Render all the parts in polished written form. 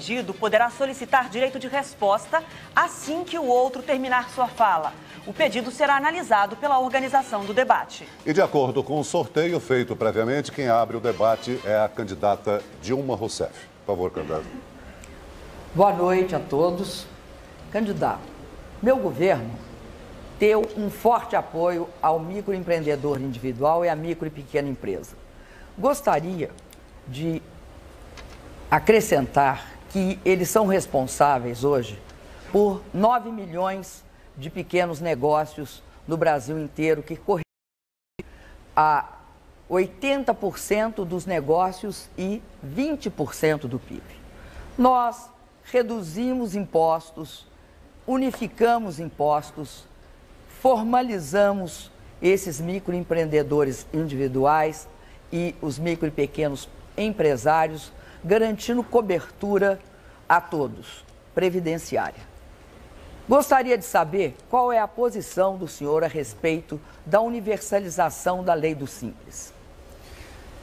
Pedido poderá solicitar direito de resposta assim que o outro terminar sua fala. O pedido será analisado pela organização do debate. E de acordo com o sorteio feito previamente, quem abre o debate é a candidata Dilma Rousseff. Por favor, candidata. Boa noite a todos. Candidato, meu governo deu um forte apoio ao microempreendedor individual e à micro e pequena empresa. Gostaria de acrescentar que eles são responsáveis hoje por 9 milhões de pequenos negócios no Brasil inteiro, que correspondem a 80% dos negócios e 20% do PIB. Nós reduzimos impostos, unificamos impostos, formalizamos esses microempreendedores individuais e os micro e pequenos empresários, garantindo cobertura a todos, previdenciária. Gostaria de saber qual é a posição do senhor a respeito da universalização da Lei do Simples.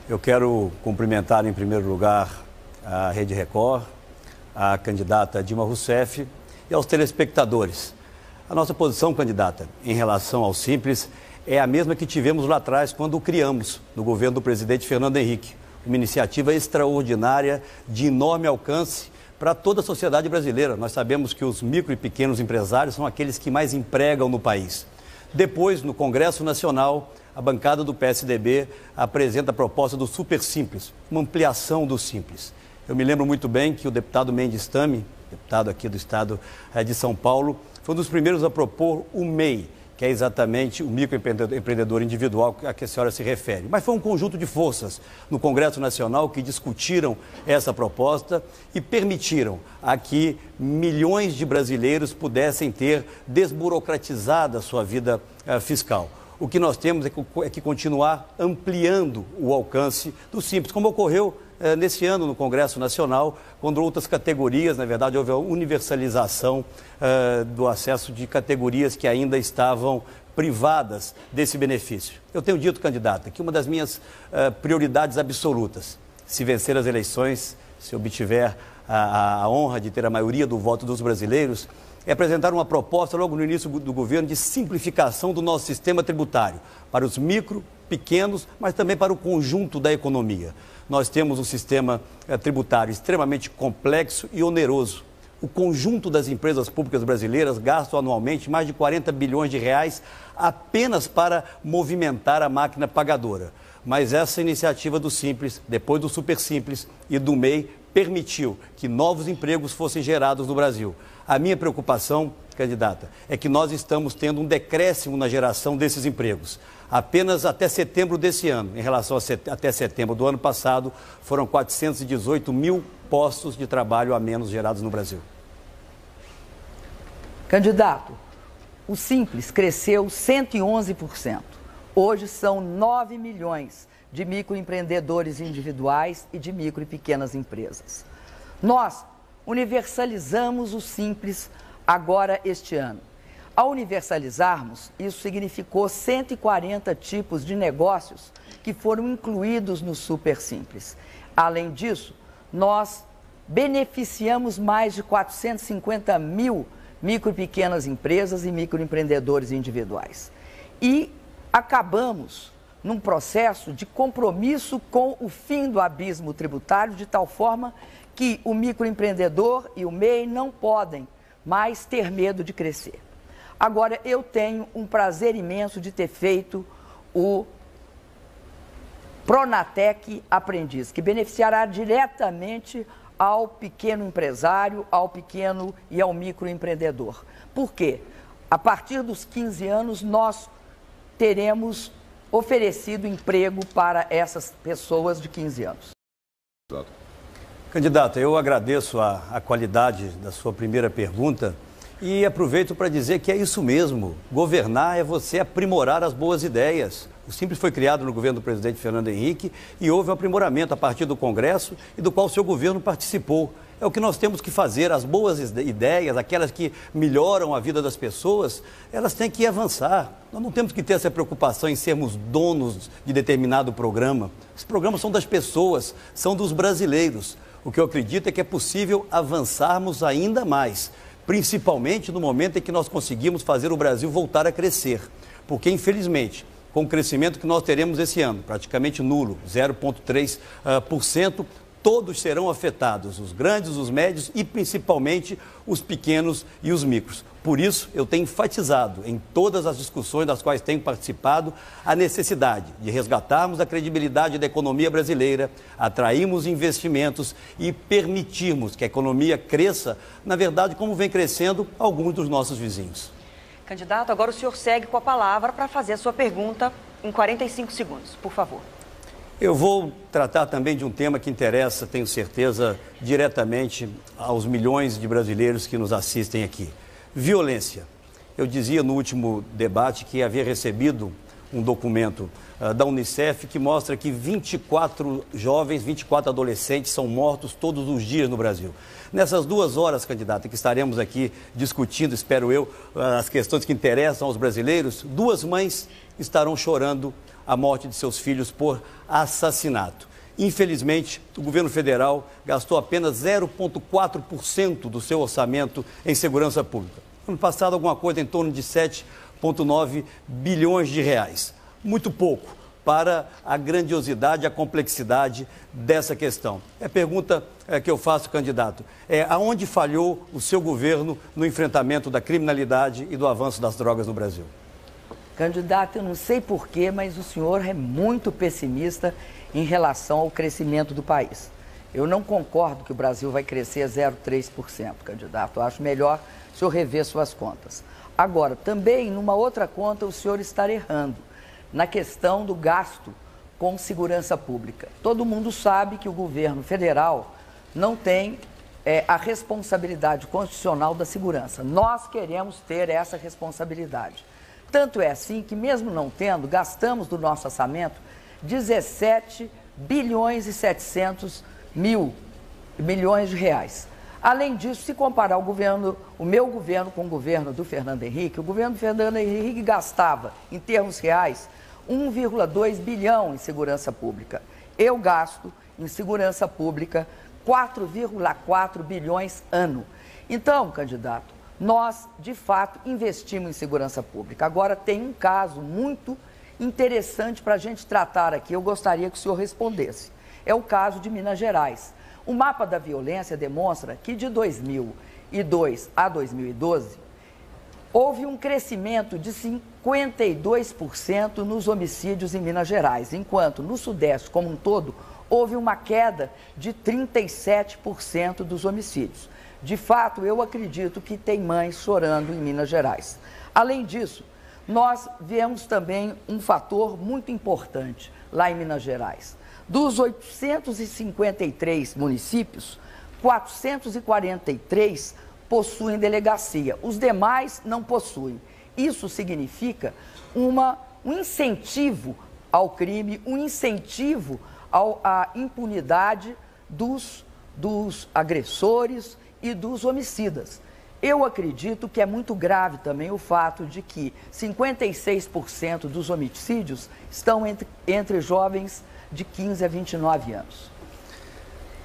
Eu quero cumprimentar, em primeiro lugar, a Rede Record, a candidata Dilma Rousseff e aos telespectadores. A nossa posição, candidata, em relação ao Simples é a mesma que tivemos lá atrás, quando o criamos, no governo do presidente Fernando Henrique. Uma iniciativa extraordinária, de enorme alcance para toda a sociedade brasileira. Nós sabemos que os micro e pequenos empresários são aqueles que mais empregam no país. Depois, no Congresso Nacional, a bancada do PSDB apresenta a proposta do Super Simples, uma ampliação do Simples. Eu me lembro muito bem que o deputado Mendes Tami, deputado aqui do estado de São Paulo, foi um dos primeiros a propor o MEI, que é exatamente o microempreendedor individual a que a senhora se refere. Mas foi um conjunto de forças no Congresso Nacional que discutiram essa proposta e permitiram a que milhões de brasileiros pudessem ter desburocratizada a sua vida fiscal. O que nós temos é que continuar ampliando o alcance do Simples, como ocorreu nesse ano no Congresso Nacional, quando outras categorias, na verdade, houve a universalização do acesso de categorias que ainda estavam privadas desse benefício. Eu tenho dito, candidata, que uma das minhas prioridades absolutas, se vencer as eleições, se obtiver a honra de ter a maioria do voto dos brasileiros, é apresentar uma proposta logo no início do governo de simplificação do nosso sistema tributário para os micro, pequenos, mas também para o conjunto da economia. Nós temos um sistema tributário extremamente complexo e oneroso. O conjunto das empresas públicas brasileiras gastam anualmente mais de 40 bilhões de reais apenas para movimentar a máquina pagadora. Mas essa iniciativa do Simples, depois do Super Simples e do MEI, permitiu que novos empregos fossem gerados no Brasil. A minha preocupação, candidata, é que nós estamos tendo um decréscimo na geração desses empregos. Apenas até setembro desse ano, em relação até setembro do ano passado, foram 418 mil postos de trabalho a menos gerados no Brasil. Candidato, o Simples cresceu 111%. Hoje são 9 milhões de microempreendedores individuais e de micro e pequenas empresas. Nós universalizamos o Simples agora este ano. Ao universalizarmos, isso significou 140 tipos de negócios que foram incluídos no Super Simples. Além disso, nós beneficiamos mais de 450 mil micro e pequenas empresas e microempreendedores individuais. E acabamos num processo de compromisso com o fim do abismo tributário, de tal forma que o microempreendedor e o MEI não podem mais ter medo de crescer. Agora, eu tenho um prazer imenso de ter feito o Pronatec Aprendiz, que beneficiará diretamente ao pequeno empresário, ao pequeno e ao microempreendedor. Por quê? A partir dos 15 anos, nós teremos oferecido emprego para essas pessoas de 15 anos. Candidata, eu agradeço a qualidade da sua primeira pergunta e aproveito para dizer que é isso mesmo. Governar é você aprimorar as boas ideias. O Simples foi criado no governo do presidente Fernando Henrique e houve um aprimoramento a partir do Congresso e do qual o seu governo participou. É o que nós temos que fazer, as boas ideias, aquelas que melhoram a vida das pessoas, elas têm que avançar. Nós não temos que ter essa preocupação em sermos donos de determinado programa. Os programas são das pessoas, são dos brasileiros. O que eu acredito é que é possível avançarmos ainda mais, principalmente no momento em que nós conseguimos fazer o Brasil voltar a crescer. Porque, infelizmente, com o crescimento que nós teremos esse ano, praticamente nulo, 0,3%, todos serão afetados, os grandes, os médios e principalmente os pequenos e os micros. Por isso, eu tenho enfatizado em todas as discussões das quais tenho participado a necessidade de resgatarmos a credibilidade da economia brasileira, atrairmos investimentos e permitirmos que a economia cresça, na verdade, como vem crescendo alguns dos nossos vizinhos. Candidato, agora o senhor segue com a palavra para fazer a sua pergunta em 45 segundos, por favor. Eu vou tratar também de um tema que interessa, tenho certeza, diretamente aos milhões de brasileiros que nos assistem aqui. Violência. Eu dizia no último debate que havia recebido um documento da Unicef que mostra que 24 jovens, 24 adolescentes são mortos todos os dias no Brasil. Nessas 2 horas, candidata, que estaremos aqui discutindo, espero eu, as questões que interessam aos brasileiros, 2 mães estarão chorando a morte de seus filhos por assassinato. Infelizmente, o governo federal gastou apenas 0,4% do seu orçamento em segurança pública. Ano passado, alguma coisa em torno de 7,9 bilhões de reais. Muito pouco para a grandiosidade e a complexidade dessa questão. A pergunta que eu faço, candidato, aonde falhou o seu governo no enfrentamento da criminalidade e do avanço das drogas no Brasil? Candidato, eu não sei porquê, mas o senhor é muito pessimista em relação ao crescimento do país. Eu não concordo que o Brasil vai crescer 0,3%, candidato. Eu acho melhor o senhor rever suas contas. Agora, também, numa outra conta, o senhor está errando na questão do gasto com segurança pública. Todo mundo sabe que o governo federal não tem a responsabilidade constitucional da segurança. Nós queremos ter essa responsabilidade. Tanto é assim que, mesmo não tendo, gastamos do nosso orçamento 17 bilhões e 700 milhões de reais. Além disso, se comparar o meu governo com o governo do Fernando Henrique, o governo do Fernando Henrique gastava, em termos reais, 1,2 bilhão em segurança pública. Eu gasto em segurança pública 4,4 bilhões ano. Então, candidato, nós, de fato, investimos em segurança pública. Agora, tem um caso muito interessante para a gente tratar aqui. Eu gostaria que o senhor respondesse. É o caso de Minas Gerais. O mapa da violência demonstra que de 2002 a 2012, houve um crescimento de 52% nos homicídios em Minas Gerais, enquanto no Sudeste como um todo, houve uma queda de 37% dos homicídios. De fato, eu acredito que tem mães chorando em Minas Gerais. Além disso, nós vemos também um fator muito importante lá em Minas Gerais. Dos 853 municípios, 443 possuem delegacia, os demais não possuem. Isso significa um incentivo ao crime, um incentivo à impunidade dos agressores e dos homicidas. Eu acredito que é muito grave também o fato de que 56% dos homicídios estão entre jovens de 15 a 29 anos.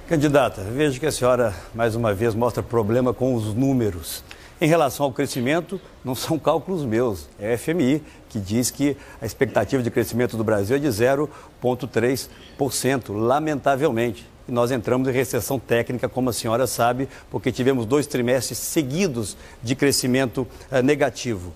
Candidata, vejo que a senhora, mais uma vez, mostra problema com os números. Em relação ao crescimento, não são cálculos meus, é a FMI, que diz que a expectativa de crescimento do Brasil é de 0,3%, lamentavelmente. E nós entramos em recessão técnica, como a senhora sabe, porque tivemos 2 trimestres seguidos de crescimento negativo.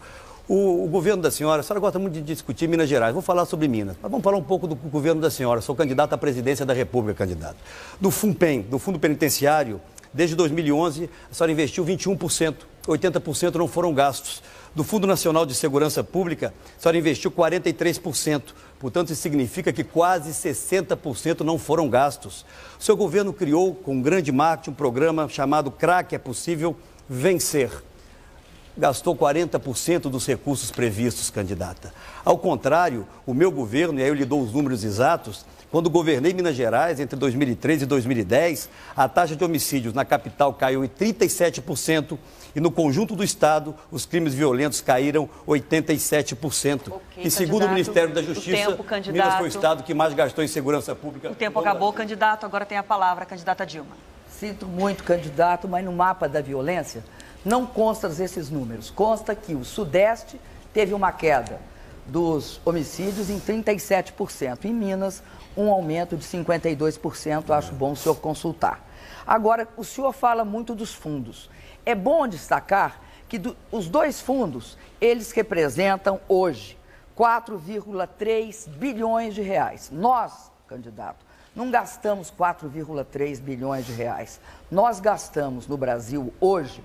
O governo da senhora gosta muito de discutir Minas Gerais, vou falar sobre Minas, mas vamos falar um pouco do governo da senhora. Sou candidato à presidência da República, candidato. Do FUNPEN, do Fundo Penitenciário, desde 2011, a senhora investiu 21%, 80% não foram gastos. Do Fundo Nacional de Segurança Pública, a senhora investiu 43%. Portanto, isso significa que quase 60% não foram gastos. O seu governo criou, com um grande marketing, um programa chamado CRAC, é possível vencer. Gastou 40% dos recursos previstos, candidata. Ao contrário, o meu governo, e aí eu lhe dou os números exatos, quando governei Minas Gerais, entre 2013 e 2010, a taxa de homicídios na capital caiu em 37% e no conjunto do estado, os crimes violentos caíram 87%. E segundo o Ministério da Justiça, Minas foi o estado que mais gastou em segurança pública. O tempo acabou, candidato. Agora tem a palavra a candidata Dilma. Sinto muito, candidato, mas no mapa da violência não constam esses números. Consta que o Sudeste teve uma queda dos homicídios em 37%. Em Minas, um aumento de 52%. Acho bom o senhor consultar. Agora, o senhor fala muito dos fundos. É bom destacar que os dois fundos, eles representam hoje 4,3 bilhões de reais. Nós, candidato, não gastamos 4,3 bilhões de reais. Nós gastamos no Brasil hoje,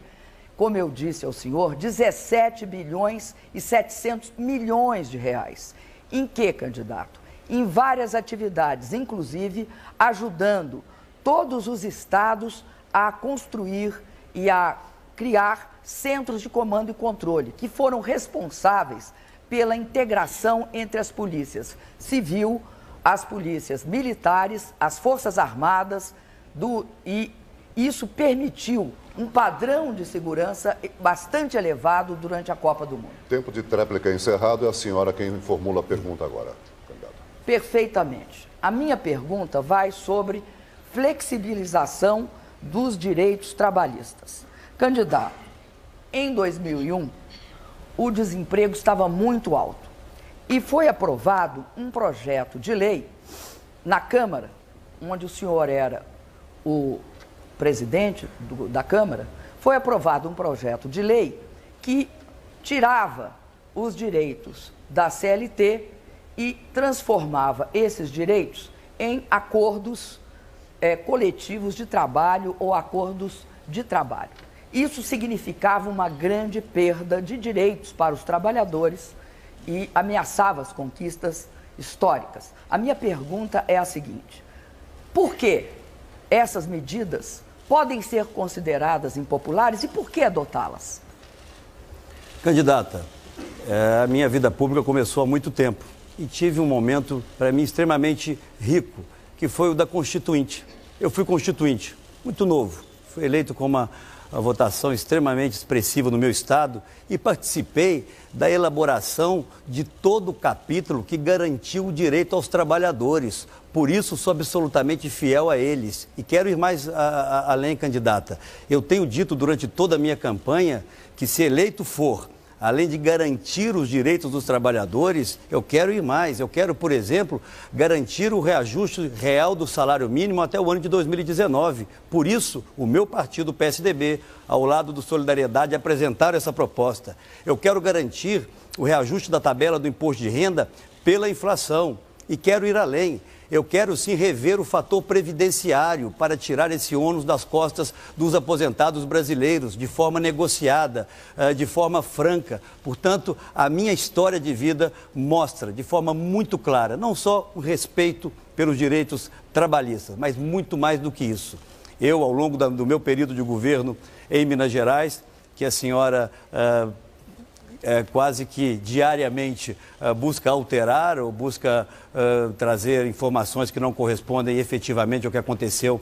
como eu disse ao senhor, 17 bilhões e 700 milhões de reais. Em que, candidato? Em várias atividades, inclusive ajudando todos os estados a construir e a criar centros de comando e controle, que foram responsáveis pela integração entre as polícias civil, as polícias militares, as forças armadas, e isso permitiu um padrão de segurança bastante elevado durante a Copa do Mundo. Tempo de tréplica encerrado, é a senhora quem formula a pergunta agora, candidato. Perfeitamente. A minha pergunta vai sobre flexibilização dos direitos trabalhistas. Candidato, em 2001, o desemprego estava muito alto e foi aprovado um projeto de lei na Câmara, onde o senhor era o presidente da Câmara. Foi aprovado um projeto de lei que tirava os direitos da CLT e transformava esses direitos em acordos coletivos de trabalho ou acordos de trabalho. Isso significava uma grande perda de direitos para os trabalhadores e ameaçava as conquistas históricas. A minha pergunta é a seguinte: por que essas medidas podem ser consideradas impopulares e por que adotá-las? Candidata, a minha vida pública começou há muito tempo e tive um momento, para mim, extremamente rico, que foi o da Constituinte. Eu fui constituinte, muito novo, fui eleito com uma votação extremamente expressiva no meu estado e participei da elaboração de todo o capítulo que garantiu o direito aos trabalhadores. Por isso, sou absolutamente fiel a eles. E quero ir mais além, candidata. Eu tenho dito durante toda a minha campanha que, se eleito for, além de garantir os direitos dos trabalhadores, eu quero ir mais. Eu quero, por exemplo, garantir o reajuste real do salário mínimo até o ano de 2019. Por isso, o meu partido, o PSDB, ao lado do Solidariedade, apresentaram essa proposta. Eu quero garantir o reajuste da tabela do imposto de renda pela inflação. E quero ir além. Eu quero sim rever o fator previdenciário para tirar esse ônus das costas dos aposentados brasileiros, de forma negociada, de forma franca. Portanto, a minha história de vida mostra de forma muito clara, não só o respeito pelos direitos trabalhistas, mas muito mais do que isso. Eu, ao longo do meu período de governo em Minas Gerais, que a senhora quase que diariamente busca alterar ou busca trazer informações que não correspondem efetivamente ao que aconteceu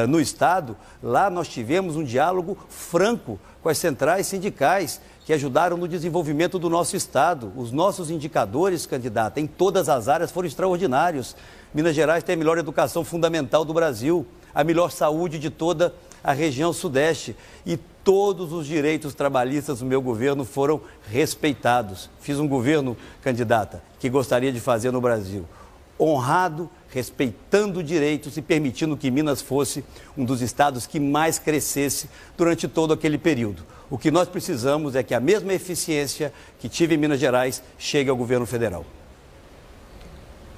no Estado, lá nós tivemos um diálogo franco com as centrais sindicais que ajudaram no desenvolvimento do nosso Estado. Os nossos indicadores, candidata, em todas as áreas foram extraordinários. Minas Gerais tem a melhor educação fundamental do Brasil, a melhor saúde de toda a região Sudeste e todos os direitos trabalhistas do meu governo foram respeitados. Fiz um governo, candidata, que gostaria de fazer no Brasil, honrado, respeitando direitos e permitindo que Minas fosse um dos estados que mais crescesse durante todo aquele período. O que nós precisamos é que a mesma eficiência que tive em Minas Gerais chegue ao governo federal.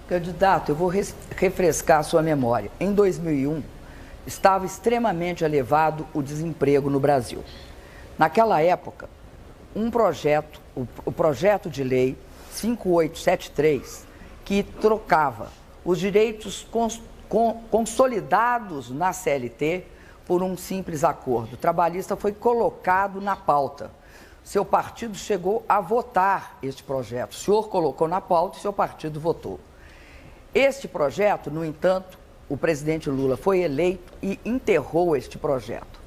Candidato, eu vou refrescar a sua memória. Em 2001, estava extremamente elevado o desemprego no Brasil. Naquela época, o projeto de lei 5873, que trocava os direitos consolidados na CLT por um simples acordo trabalhista, foi colocado na pauta. Seu partido chegou a votar este projeto. O senhor colocou na pauta e seu partido votou. Este projeto, no entanto, o presidente Lula foi eleito e enterrou este projeto.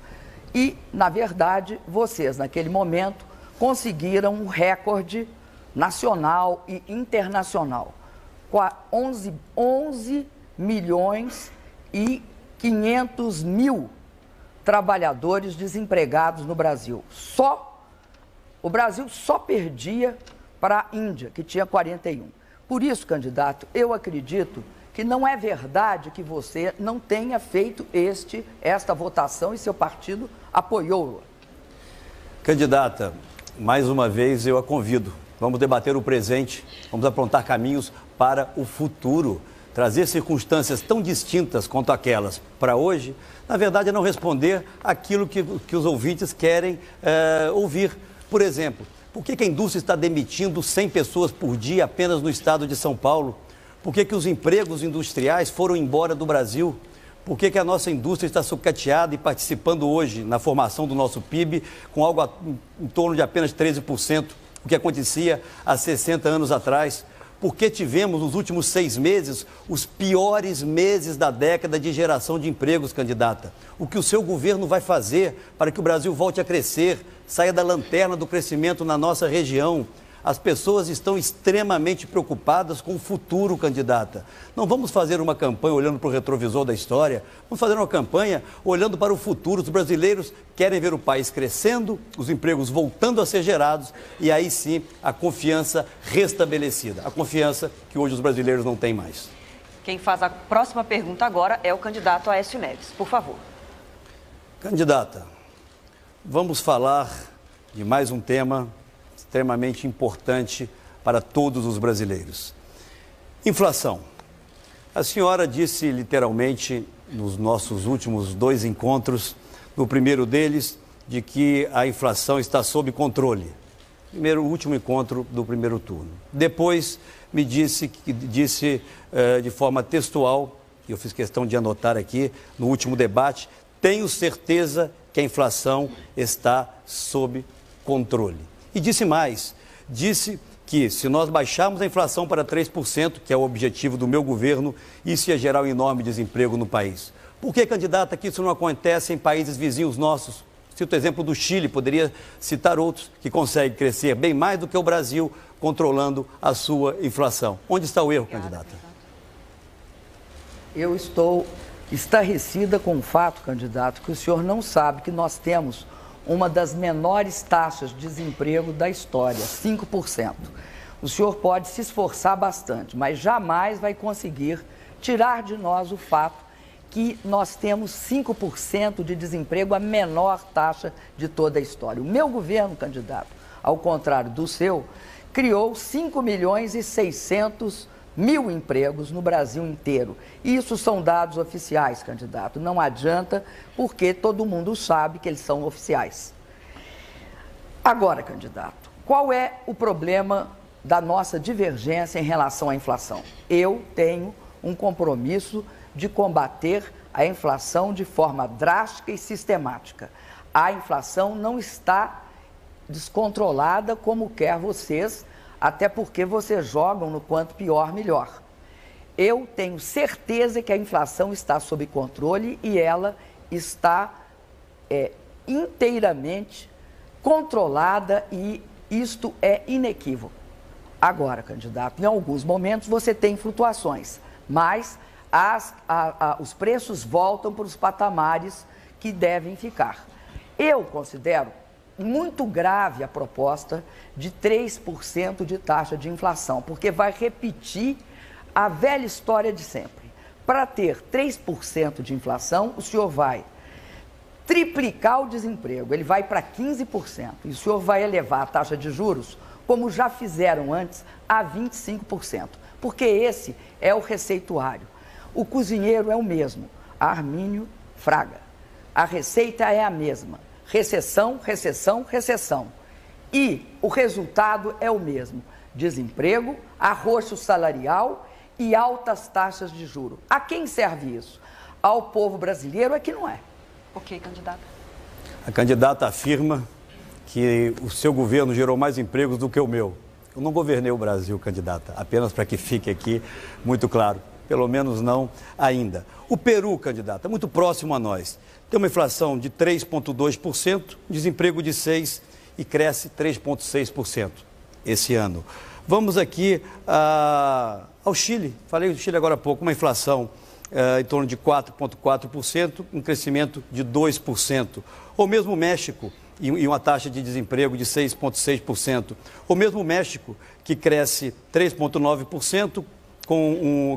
E, na verdade, vocês, naquele momento, conseguiram um recorde nacional e internacional. 11 milhões e 500 mil trabalhadores desempregados no Brasil. O Brasil só perdia para a Índia, que tinha 41. Por isso, candidato, eu acredito que não é verdade que você não tenha feito esta votação e seu partido apoiou-la. Candidata, mais uma vez eu a convido. Vamos debater o presente, vamos aprontar caminhos para o futuro. Trazer circunstâncias tão distintas quanto aquelas para hoje, na verdade, é não responder aquilo que os ouvintes querem ouvir. Por exemplo, por que a indústria está demitindo 100 pessoas por dia apenas no estado de São Paulo? Por que os empregos industriais foram embora do Brasil? Por que a nossa indústria está sucateada e participando hoje na formação do nosso PIB com algo em torno de apenas 13%, o que acontecia há 60 anos atrás? Porque tivemos nos últimos 6 meses os piores meses da década de geração de empregos, candidata. O que o seu governo vai fazer para que o Brasil volte a crescer, saia da lanterna do crescimento na nossa região? As pessoas estão extremamente preocupadas com o futuro, candidata. Não vamos fazer uma campanha olhando para o retrovisor da história, vamos fazer uma campanha olhando para o futuro. Os brasileiros querem ver o país crescendo, os empregos voltando a ser gerados e aí sim a confiança restabelecida. A confiança que hoje os brasileiros não têm mais. Quem faz a próxima pergunta agora é o candidato Aécio Neves. Por favor. Candidata, vamos falar de mais um tema extremamente importante para todos os brasileiros. Inflação. A senhora disse literalmente nos nossos últimos 2 encontros, no primeiro deles, de que a inflação está sob controle. O último encontro do primeiro turno. Depois me disse de forma textual, e eu fiz questão de anotar aqui, no último debate, tenho certeza que a inflação está sob controle. E disse mais, disse que se nós baixarmos a inflação para 3%, que é o objetivo do meu governo, isso ia gerar um enorme desemprego no país. Por que, candidata, que isso não acontece em países vizinhos nossos? Cito o exemplo do Chile, poderia citar outros que conseguem crescer bem mais do que o Brasil, controlando a sua inflação. Onde está o erro, candidata? Eu estou estarrecida com o fato, candidato, que o senhor não sabe que nós temos uma das menores taxas de desemprego da história, 5%. O senhor pode se esforçar bastante, mas jamais vai conseguir tirar de nós o fato que nós temos 5% de desemprego, a menor taxa de toda a história. O meu governo, candidato, ao contrário do seu, criou 5.600.000 empregos no Brasil inteiro. Isso são dados oficiais, candidato. Não adianta, porque todo mundo sabe que eles são oficiais. Agora, candidato, qual é o problema da nossa divergência em relação à inflação? Eu tenho um compromisso de combater a inflação de forma drástica e sistemática. A inflação não está descontrolada como quer vocês, até porque vocês jogam no quanto pior, melhor. Eu tenho certeza que a inflação está sob controle e ela está inteiramente controlada e isto é inequívoco. Agora, candidato, em alguns momentos você tem flutuações, mas os preços voltam para os patamares que devem ficar. Eu considero muito grave a proposta de 3% de taxa de inflação, porque vai repetir a velha história de sempre. Para ter 3% de inflação, o senhor vai triplicar o desemprego, ele vai para 15%, e o senhor vai elevar a taxa de juros, como já fizeram antes, a 25%, porque esse é o receituário. O cozinheiro é o mesmo, Armínio Fraga. A receita é a mesma. Recessão, recessão, recessão. E o resultado é o mesmo. Desemprego, arroxo salarial e altas taxas de juros. A quem serve isso? Ao povo brasileiro é que não é. Ok, candidata. A candidata afirma que o seu governo gerou mais empregos do que o meu. Eu não governei o Brasil, candidata, apenas para que fique aqui muito claro. Pelo menos não ainda. O Peru, candidata, muito próximo a nós. Tem uma inflação de 3,2%, desemprego de 6% e cresce 3,6% esse ano. Vamos aqui ao Chile. Falei do Chile agora há pouco, uma inflação em torno de 4,4%, um crescimento de 2%. Ou mesmo o México, e uma taxa de desemprego de 6,6%. Ou mesmo o México, que cresce 3,9%,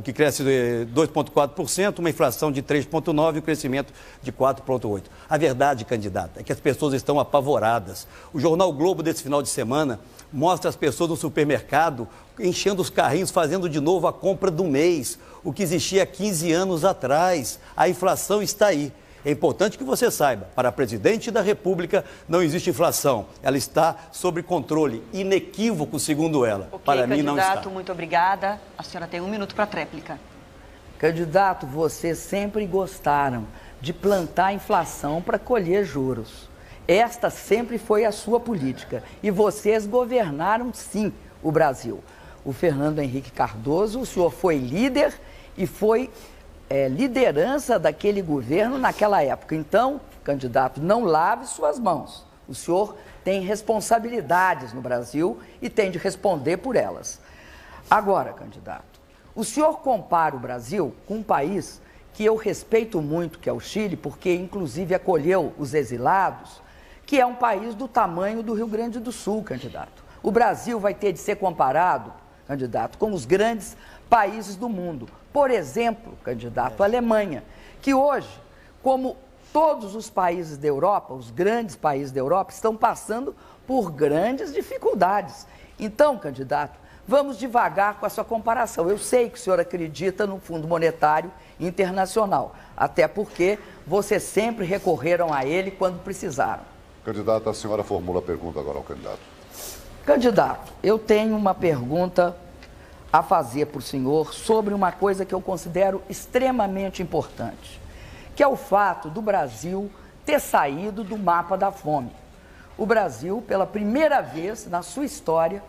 que cresce 2,4%, uma inflação de 3,9% e um crescimento de 4,8%. A verdade, candidata, é que as pessoas estão apavoradas. O jornal o Globo desse final de semana mostra as pessoas no supermercado enchendo os carrinhos, fazendo de novo a compra do mês, o que existia há 15 anos atrás. A inflação está aí. É importante que você saiba, para a presidente da República não existe inflação, ela está sob controle, inequívoco segundo ela. Ok, para mim não está. Candidato, muito obrigada. A senhora tem 1 minuto para a tréplica. Candidato, vocês sempre gostaram de plantar inflação para colher juros. Esta sempre foi a sua política e vocês governaram sim o Brasil. O Fernando Henrique Cardoso, o senhor foi líder e foi liderança daquele governo naquela época. Então, candidato, não lave suas mãos. O senhor tem responsabilidades no Brasil e tem de responder por elas. Agora, candidato, o senhor compara o Brasil com um país que eu respeito muito, que é o Chile, porque inclusive acolheu os exilados, que é um país do tamanho do Rio Grande do Sul, candidato. O Brasil vai ter de ser comparado, candidato, com os grandes países do mundo. Por exemplo, candidato, a Alemanha, que hoje, como todos os países da Europa, os grandes países da Europa, estão passando por grandes dificuldades. Então, candidato, vamos devagar com a sua comparação. Eu sei que o senhor acredita no Fundo Monetário Internacional, até porque vocês sempre recorreram a ele quando precisaram. Candidata, a senhora formula a pergunta agora ao candidato. Candidato, eu tenho uma pergunta a fazer para o senhor sobre uma coisa que eu considero extremamente importante, que é o fato do Brasil ter saído do mapa da fome. O Brasil, pela primeira vez na sua história,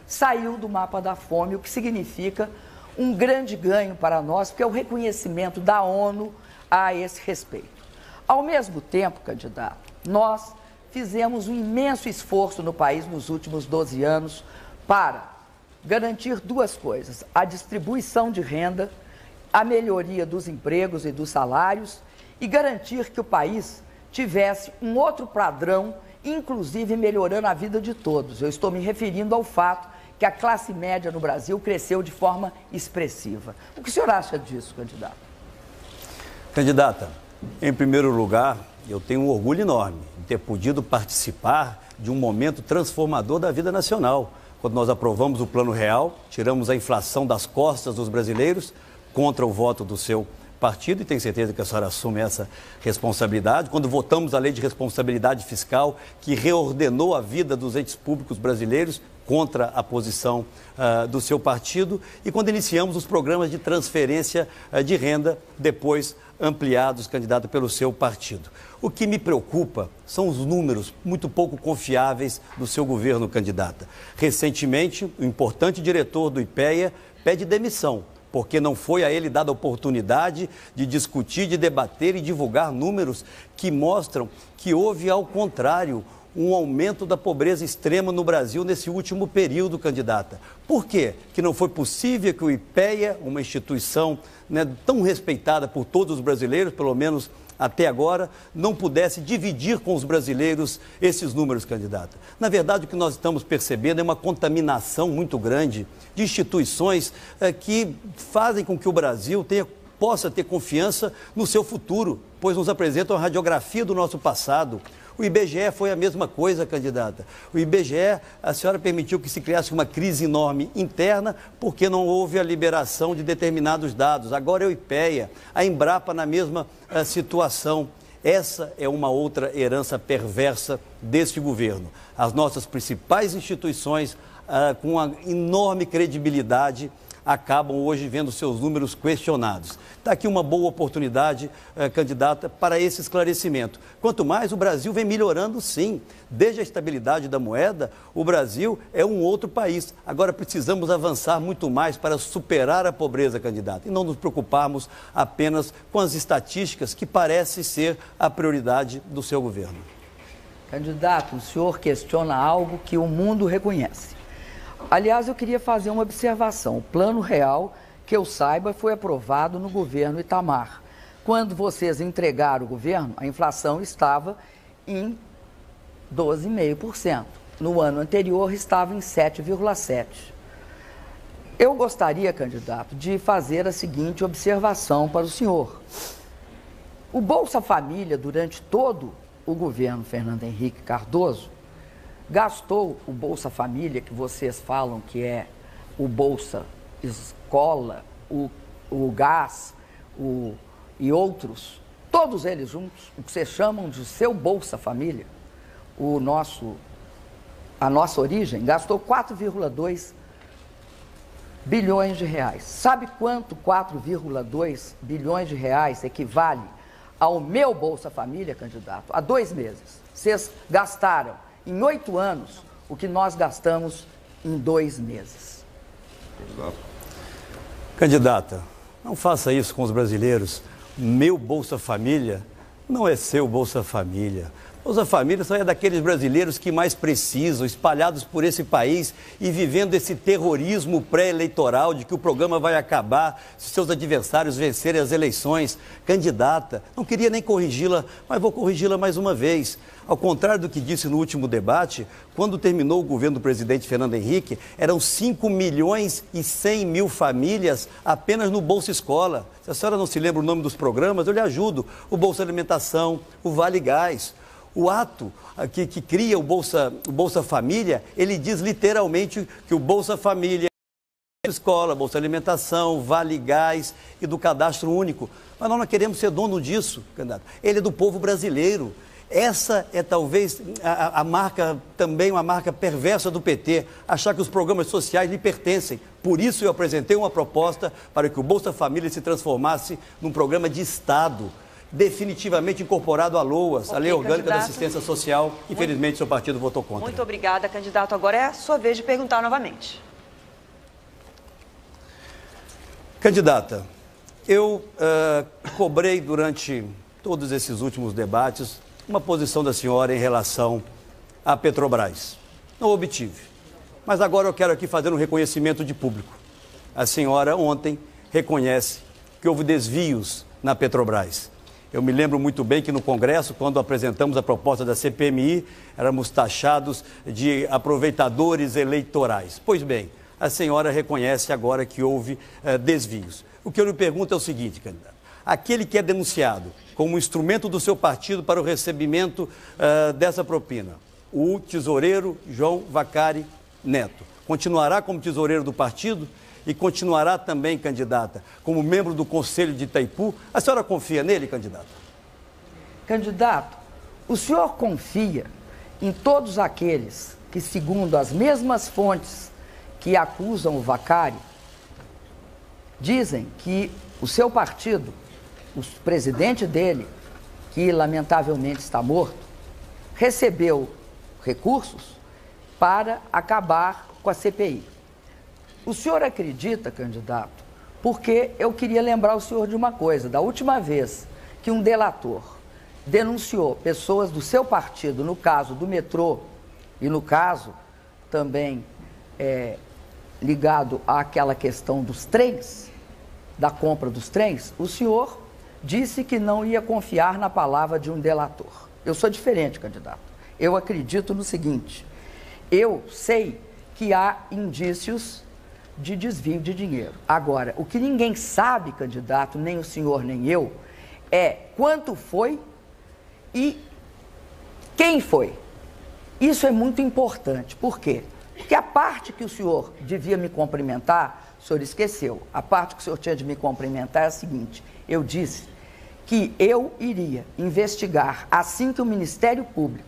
saiu do mapa da fome, o que significa um grande ganho para nós, porque é o reconhecimento da ONU a esse respeito. Ao mesmo tempo, candidato, nós fizemos um imenso esforço no país nos últimos 12 anos para garantir duas coisas: a distribuição de renda, a melhoria dos empregos e dos salários e garantir que o país tivesse um outro padrão, inclusive melhorando a vida de todos. Eu estou me referindo ao fato que a classe média no Brasil cresceu de forma expressiva. O que o senhor acha disso, candidato? Candidata, em primeiro lugar, eu tenho um orgulho enorme de ter podido participar de um momento transformador da vida nacional. Quando nós aprovamos o Plano Real, tiramos a inflação das costas dos brasileiros contra o voto do seu partido, e tenho certeza que a senhora assume essa responsabilidade. Quando votamos a Lei de Responsabilidade Fiscal, que reordenou a vida dos entes públicos brasileiros contra a posição do seu partido, e quando iniciamos os programas de transferência de renda, depois ampliados, candidato, pelo seu partido. O que me preocupa são os números muito pouco confiáveis do seu governo, candidata. Recentemente, o importante diretor do IPEA pede demissão, porque não foi a ele dada a oportunidade de discutir, de debater e divulgar números que mostram que houve, ao contrário, um aumento da pobreza extrema no Brasil nesse último período, candidata. Por quê? Que não foi possível que o IPEA, uma instituição tão respeitada por todos os brasileiros, pelo menos até agora, não pudesse dividir com os brasileiros esses números, candidata. Na verdade, o que nós estamos percebendo é uma contaminação muito grande de instituições que fazem com que o Brasil possa ter confiança no seu futuro, pois nos apresentam a radiografia do nosso passado. O IBGE foi a mesma coisa, candidata. O IBGE, a senhora permitiu que se criasse uma crise enorme interna porque não houve a liberação de determinados dados. Agora é o IPEA, a Embrapa na mesma situação. Essa é uma outra herança perversa deste governo. As nossas principais instituições, com uma enorme credibilidade, acabam hoje vendo seus números questionados. Está aqui uma boa oportunidade, candidata, para esse esclarecimento. Quanto mais, o Brasil vem melhorando, sim. Desde a estabilidade da moeda, o Brasil é um outro país. Agora precisamos avançar muito mais para superar a pobreza, candidata, e não nos preocuparmos apenas com as estatísticas, que parece ser a prioridade do seu governo. Candidato, o senhor questiona algo que o mundo reconhece. Aliás, eu queria fazer uma observação. O Plano Real que eu saiba, foi aprovado no governo Itamar. Quando vocês entregaram o governo, a inflação estava em 12,5%. No ano anterior, estava em 7,7%. Eu gostaria, candidato, de fazer a seguinte observação para o senhor. O Bolsa Família, durante todo o governo Fernando Henrique Cardoso, gastou o Bolsa Família, que vocês falam que é o Bolsa Escola, o gás e outros, todos eles juntos, o que vocês chamam de seu Bolsa Família, a nossa origem, gastou 4,2 bilhões de reais. Sabe quanto 4,2 bilhões de reais equivale ao meu Bolsa Família, candidato? Há 2 meses. Vocês gastaram em 8 anos o que nós gastamos em 2 meses. Candidata, não faça isso com os brasileiros. Meu Bolsa Família não é seu Bolsa Família. Bolsa Família só é daqueles brasileiros que mais precisam, espalhados por esse país e vivendo esse terrorismo pré-eleitoral de que o programa vai acabar se seus adversários vencerem as eleições. Candidata, não queria nem corrigi-la, mas vou corrigi-la mais uma vez. Ao contrário do que disse no último debate, quando terminou o governo do presidente Fernando Henrique, eram 5.100.000 famílias apenas no Bolsa Escola. Se a senhora não se lembra o nome dos programas, eu lhe ajudo. O Bolsa Alimentação, o Vale Gás. O ato que cria o Bolsa Família, ele diz literalmente que o Bolsa Família é escola, Bolsa Alimentação, Vale Gás e do Cadastro Único. Mas nós não queremos ser dono disso, candidato. Ele é do povo brasileiro. Essa é talvez a marca, também uma marca perversa do PT, achar que os programas sociais lhe pertencem. Por isso eu apresentei uma proposta para que o Bolsa Família se transformasse num programa de Estado, definitivamente incorporado à LOAS, a Lei Orgânica da Assistência Social. Infelizmente, seu partido votou contra. Muito obrigada, candidato. Agora é a sua vez de perguntar novamente. Candidata, eu cobrei durante todos esses últimos debates uma posição da senhora em relação à Petrobras. Não obtive. Mas agora eu quero aqui fazer um reconhecimento de público. A senhora ontem reconhece que houve desvios na Petrobras. Eu me lembro muito bem que no Congresso, quando apresentamos a proposta da CPMI, éramos taxados de aproveitadores eleitorais. Pois bem, a senhora reconhece agora que houve desvios. O que eu lhe pergunto é o seguinte, candidato. Aquele que é denunciado como instrumento do seu partido para o recebimento dessa propina, o tesoureiro João Vacari Neto, continuará como tesoureiro do partido? E continuará também, candidata, como membro do Conselho de Itaipu? A senhora confia nele, candidata? Candidato, o senhor confia em todos aqueles que, segundo as mesmas fontes que acusam o Vacari, dizem que o seu partido, o presidente dele, que lamentavelmente está morto, recebeu recursos para acabar com a CPI. O senhor acredita, candidato? Porque eu queria lembrar o senhor de uma coisa. Da última vez que um delator denunciou pessoas do seu partido, no caso do metrô, e no caso também ligado àquela questão dos trens, da compra dos trens, o senhor disse que não ia confiar na palavra de um delator. Eu sou diferente, candidato. Eu acredito no seguinte: eu sei que há indícios de desvio de dinheiro. Agora, o que ninguém sabe, candidato, nem o senhor nem eu, é quanto foi e quem foi. Isso é muito importante. Por quê? Porque a parte que o senhor devia me cumprimentar, o senhor esqueceu. A parte que o senhor tinha de me cumprimentar é a seguinte: eu disse que eu iria investigar assim que o Ministério Público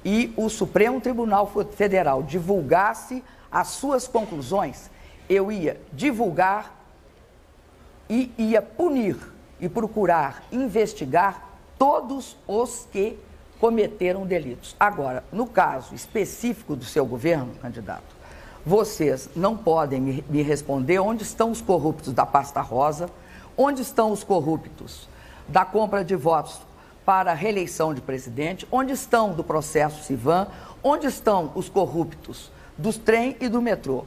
e o Supremo Tribunal Federal divulgasse as suas conclusões, eu ia divulgar e ia punir e procurar investigar todos os que cometeram delitos. Agora, no caso específico do seu governo, candidato, vocês não podem me responder onde estão os corruptos da pasta rosa, onde estão os corruptos da compra de votos para a reeleição de presidente, onde estão do processo Sivan, onde estão os corruptos dos trem e do metrô.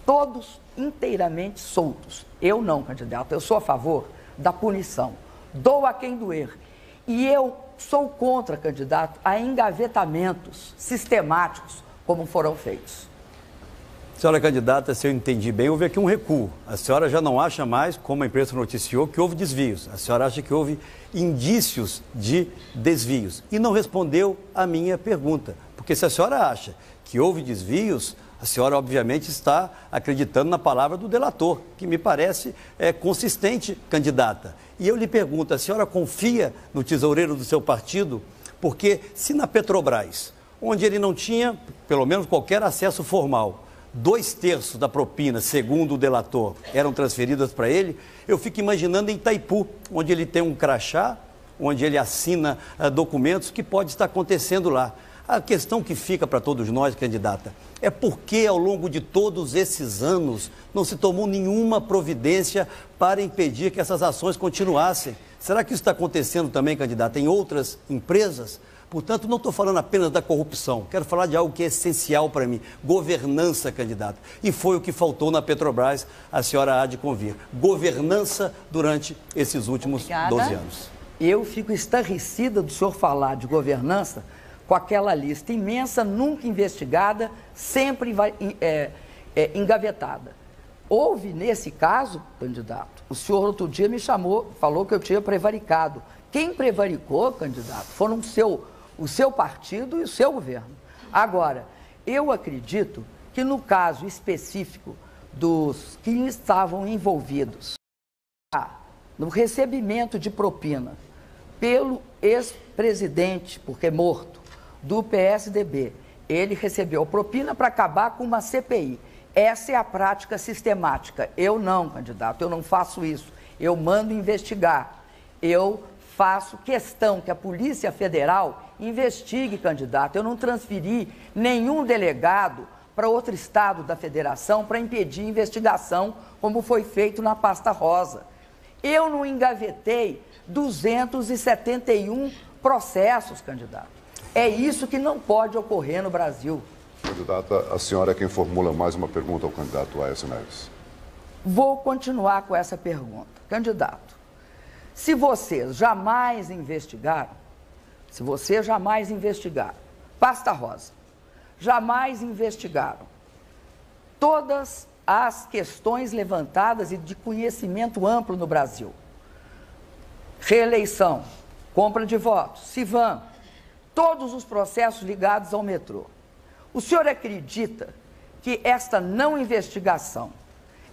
Todos inteiramente soltos. Eu não, candidato, eu sou a favor da punição. Dou a quem doer. E eu sou contra, candidato, a engavetamentos sistemáticos como foram feitos. Senhora candidata, se eu entendi bem, houve aqui um recuo. A senhora já não acha mais, como a imprensa noticiou, que houve desvios. A senhora acha que houve indícios de desvios. E não respondeu a minha pergunta. Porque se a senhora acha que houve desvios, a senhora obviamente está acreditando na palavra do delator, que me parece consistente, candidata. E eu lhe pergunto, a senhora confia no tesoureiro do seu partido? Porque se na Petrobras, onde ele não tinha, pelo menos, qualquer acesso formal, 2/3 da propina, segundo o delator, eram transferidas para ele, eu fico imaginando em Itaipu, onde ele tem um crachá, onde ele assina documentos, que pode estar acontecendo lá. A questão que fica para todos nós, candidata, é por que ao longo de todos esses anos não se tomou nenhuma providência para impedir que essas ações continuassem? Será que isso está acontecendo também, candidata, em outras empresas? Portanto, não estou falando apenas da corrupção, quero falar de algo que é essencial para mim, governança, candidata. E foi o que faltou na Petrobras, a senhora há de convir. Governança durante esses últimos 12 anos. Eu fico estarrecida do senhor falar de governança com aquela lista imensa, nunca investigada, sempre engavetada. Houve, nesse caso, candidato, o senhor outro dia me chamou, falou que eu tinha prevaricado. Quem prevaricou, candidato, foram o seu partido e o seu governo. Agora, eu acredito que no caso específico dos que estavam envolvidos no recebimento de propina pelo ex-presidente, porque morto, do PSDB, ele recebeu propina para acabar com uma CPI. Essa é a prática sistemática. Eu não, candidato, eu não faço isso. Eu mando investigar. Eu faço questão que a Polícia Federal investigue, candidato. Eu não transferi nenhum delegado para outro estado da federação para impedir investigação, como foi feito na pasta rosa. Eu não engavetei 271 processos, candidato. É isso que não pode ocorrer no Brasil. Candidata, a senhora é quem formula mais uma pergunta ao candidato Aécio Neves. Vou continuar com essa pergunta. Candidato, se vocês jamais investigaram, pasta rosa, jamais investigaram todas as questões levantadas e de conhecimento amplo no Brasil, reeleição, compra de votos, Civan, todos os processos ligados ao metrô. O senhor acredita que esta não investigação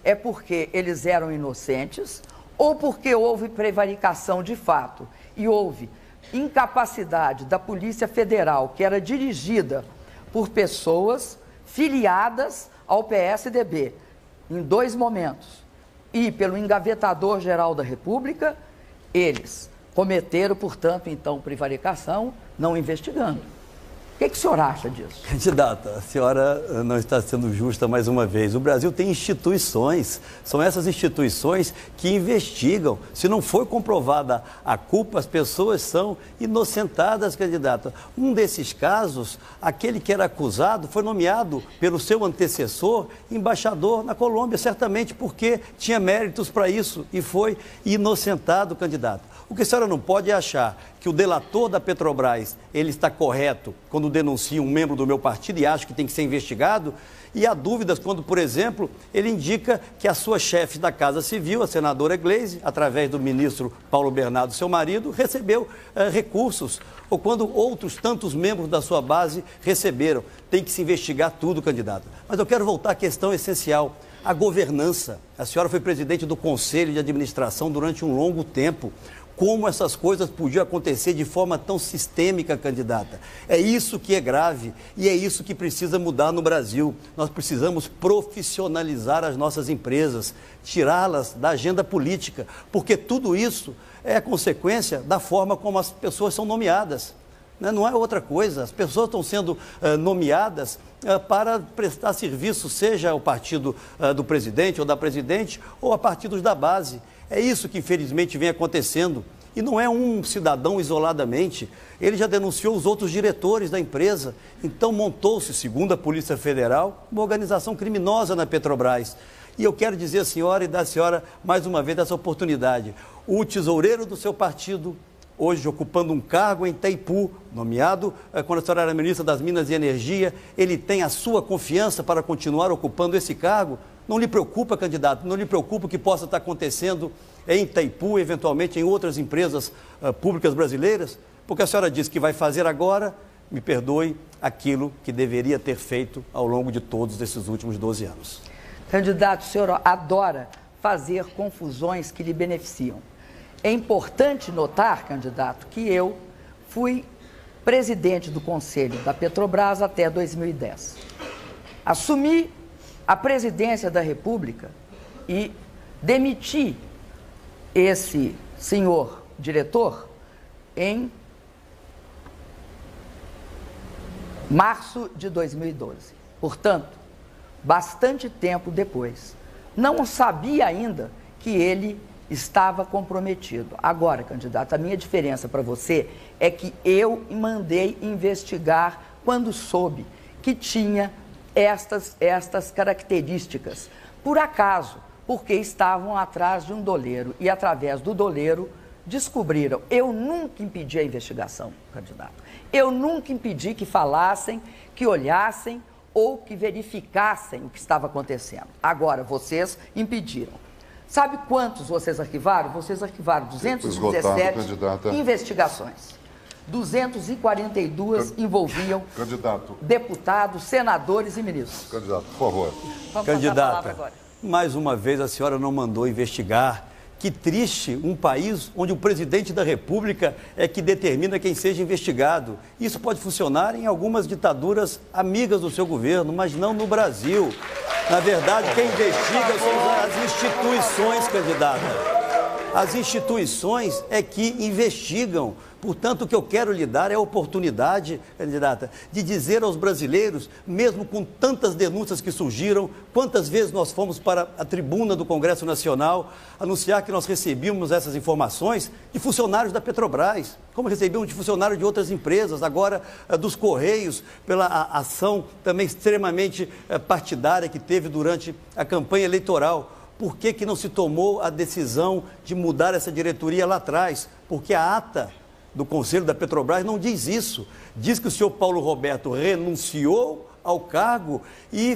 é porque eles eram inocentes ou porque houve prevaricação de fato e houve incapacidade da Polícia Federal, que era dirigida por pessoas filiadas ao PSDB, em 2 momentos, e pelo engavetador-geral da República, eles cometeram, portanto, então, prevaricação, não investigando. O que o senhor acha disso? Candidata, a senhora não está sendo justa mais uma vez. O Brasil tem instituições, são essas instituições que investigam. Se não for comprovada a culpa, as pessoas são inocentadas, candidata. Um desses casos, aquele que era acusado foi nomeado pelo seu antecessor embaixador na Colômbia, certamente porque tinha méritos para isso e foi inocentado, candidato. O que a senhora não pode é achar que o delator da Petrobras, ele está correto quando denuncia um membro do meu partido e acha que tem que ser investigado, e há dúvidas quando, por exemplo, ele indica que a sua chefe da Casa Civil, a senadora Gleisi, através do ministro Paulo Bernardo, seu marido, recebeu recursos, ou quando outros tantos membros da sua base receberam. Tem que se investigar tudo, candidato. Mas eu quero voltar à questão essencial, a governança. A senhora foi presidente do Conselho de Administração durante um longo tempo. Como essas coisas podiam acontecer de forma tão sistêmica, candidata? É isso que é grave e é isso que precisa mudar no Brasil. Nós precisamos profissionalizar as nossas empresas, tirá-las da agenda política, porque tudo isso é consequência da forma como as pessoas são nomeadas. Não é outra coisa, as pessoas estão sendo nomeadas para prestar serviço, seja ao partido do presidente ou da presidente, ou a partidos da base. É isso que infelizmente vem acontecendo. E não é um cidadão isoladamente, ele já denunciou os outros diretores da empresa. Então montou-se, segundo a Polícia Federal, uma organização criminosa na Petrobras. E eu quero dizer à senhora e dar à senhora, mais uma vez, essa oportunidade. O tesoureiro do seu partido, hoje ocupando um cargo em Itaipu, nomeado quando a senhora era ministra das Minas e Energia, ele tem a sua confiança para continuar ocupando esse cargo? Não lhe preocupa, candidato? Não lhe preocupa o que possa estar acontecendo em Itaipu, eventualmente em outras empresas públicas brasileiras? Porque a senhora disse que vai fazer agora, me perdoe, aquilo que deveria ter feito ao longo de todos esses últimos 12 anos. Candidato, o senhor adora fazer confusões que lhe beneficiam. É importante notar, candidato, que eu fui presidente do Conselho da Petrobras até 2010. Assumi a presidência da República e demiti esse senhor diretor em março de 2012. Portanto, bastante tempo depois. Não sabia ainda que ele estava comprometido. Agora, candidato, a minha diferença para você é que eu mandei investigar quando soube que tinha estas características. Por acaso, porque estavam atrás de um doleiro e através do doleiro descobriram. Eu nunca impedi a investigação, candidato. Eu nunca impedi que falassem, que olhassem ou que verificassem o que estava acontecendo. Agora, vocês impediram. Sabe quantos vocês arquivaram? Vocês arquivaram 217 investigações. 242 envolviam deputados, senadores e ministros. Candidato, por favor. Candidata, mais uma vez a senhora não mandou investigar. Que triste, um país onde o presidente da República é que determina quem seja investigado. Isso pode funcionar em algumas ditaduras amigas do seu governo, mas não no Brasil. Na verdade, quem investiga são as instituições, candidata. As instituições é que investigam. Portanto, o que eu quero lhe dar é a oportunidade, candidata, de dizer aos brasileiros, mesmo com tantas denúncias que surgiram, quantas vezes nós fomos para a tribuna do Congresso Nacional anunciar que nós recebíamos essas informações de funcionários da Petrobras, como recebíamos de funcionários de outras empresas, agora dos Correios, pela ação também extremamente partidária que teve durante a campanha eleitoral. Por que não se tomou a decisão de mudar essa diretoria lá atrás? Porque a ata do Conselho da Petrobras não diz isso. Diz que o senhor Paulo Roberto renunciou ao cargo e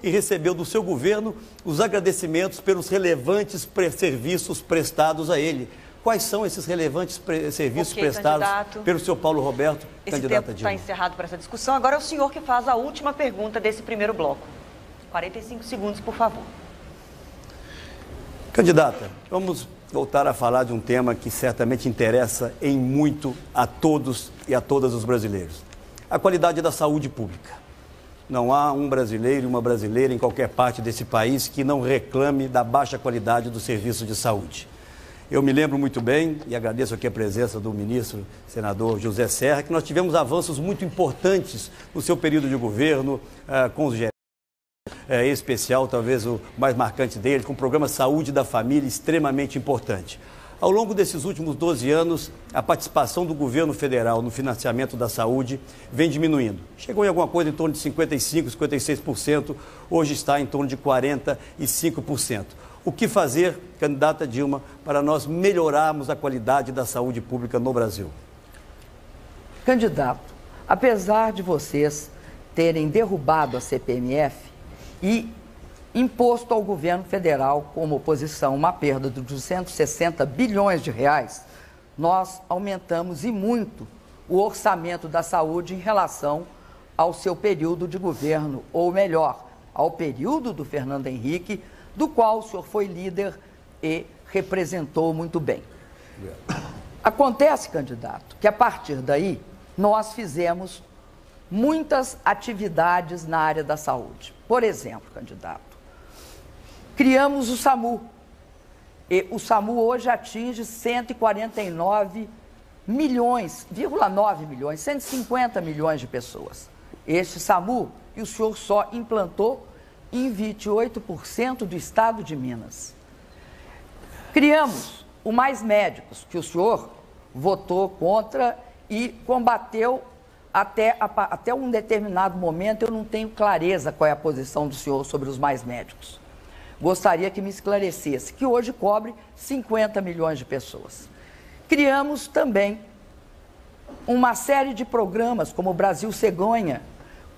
recebeu do seu governo os agradecimentos pelos relevantes serviços prestados a ele. Quais são esses relevantes serviços prestados pelo senhor Paulo Roberto, candidata Dilma? Está encerrado para essa discussão. Agora é o senhor que faz a última pergunta desse primeiro bloco. 45 segundos, por favor. Candidata, vamos voltar a falar de um tema que certamente interessa em muito a todos e a todas os brasileiros. A qualidade da saúde pública. Não há um brasileiro e uma brasileira em qualquer parte desse país que não reclame da baixa qualidade do serviço de saúde. Eu me lembro muito bem, e agradeço aqui a presença do ministro, senador José Serra, que nós tivemos avanços muito importantes no seu período de governo, com os gerentes. Em especial, talvez o mais marcante dele, com o programa Saúde da Família, extremamente importante. Ao longo desses últimos 12 anos, a participação do governo federal no financiamento da saúde vem diminuindo. Chegou em alguma coisa em torno de 55%, 56%, hoje está em torno de 45%. O que fazer, candidata Dilma, para nós melhorarmos a qualidade da saúde pública no Brasil? Candidato, apesar de vocês terem derrubado a CPMF, e imposto ao governo federal, como oposição, uma perda de 260 bilhões de reais, nós aumentamos e muito o orçamento da saúde em relação ao seu período de governo, ou melhor, ao período do Fernando Henrique, do qual o senhor foi líder e representou muito bem. Acontece, candidato, que a partir daí nós fizemos muitas atividades na área da saúde. Por exemplo, candidato, criamos o SAMU. E o SAMU hoje atinge 149,9 milhões, 150 milhões de pessoas. Este SAMU que o senhor só implantou em 28% do estado de Minas. Criamos o Mais Médicos, que o senhor votou contra e combateu até um determinado momento. Eu não tenho clareza qual é a posição do senhor sobre os Mais Médicos. gostaria que me esclarecesse, que hoje cobre 50 milhões de pessoas. Criamos também uma série de programas, como o Brasil Cegonha,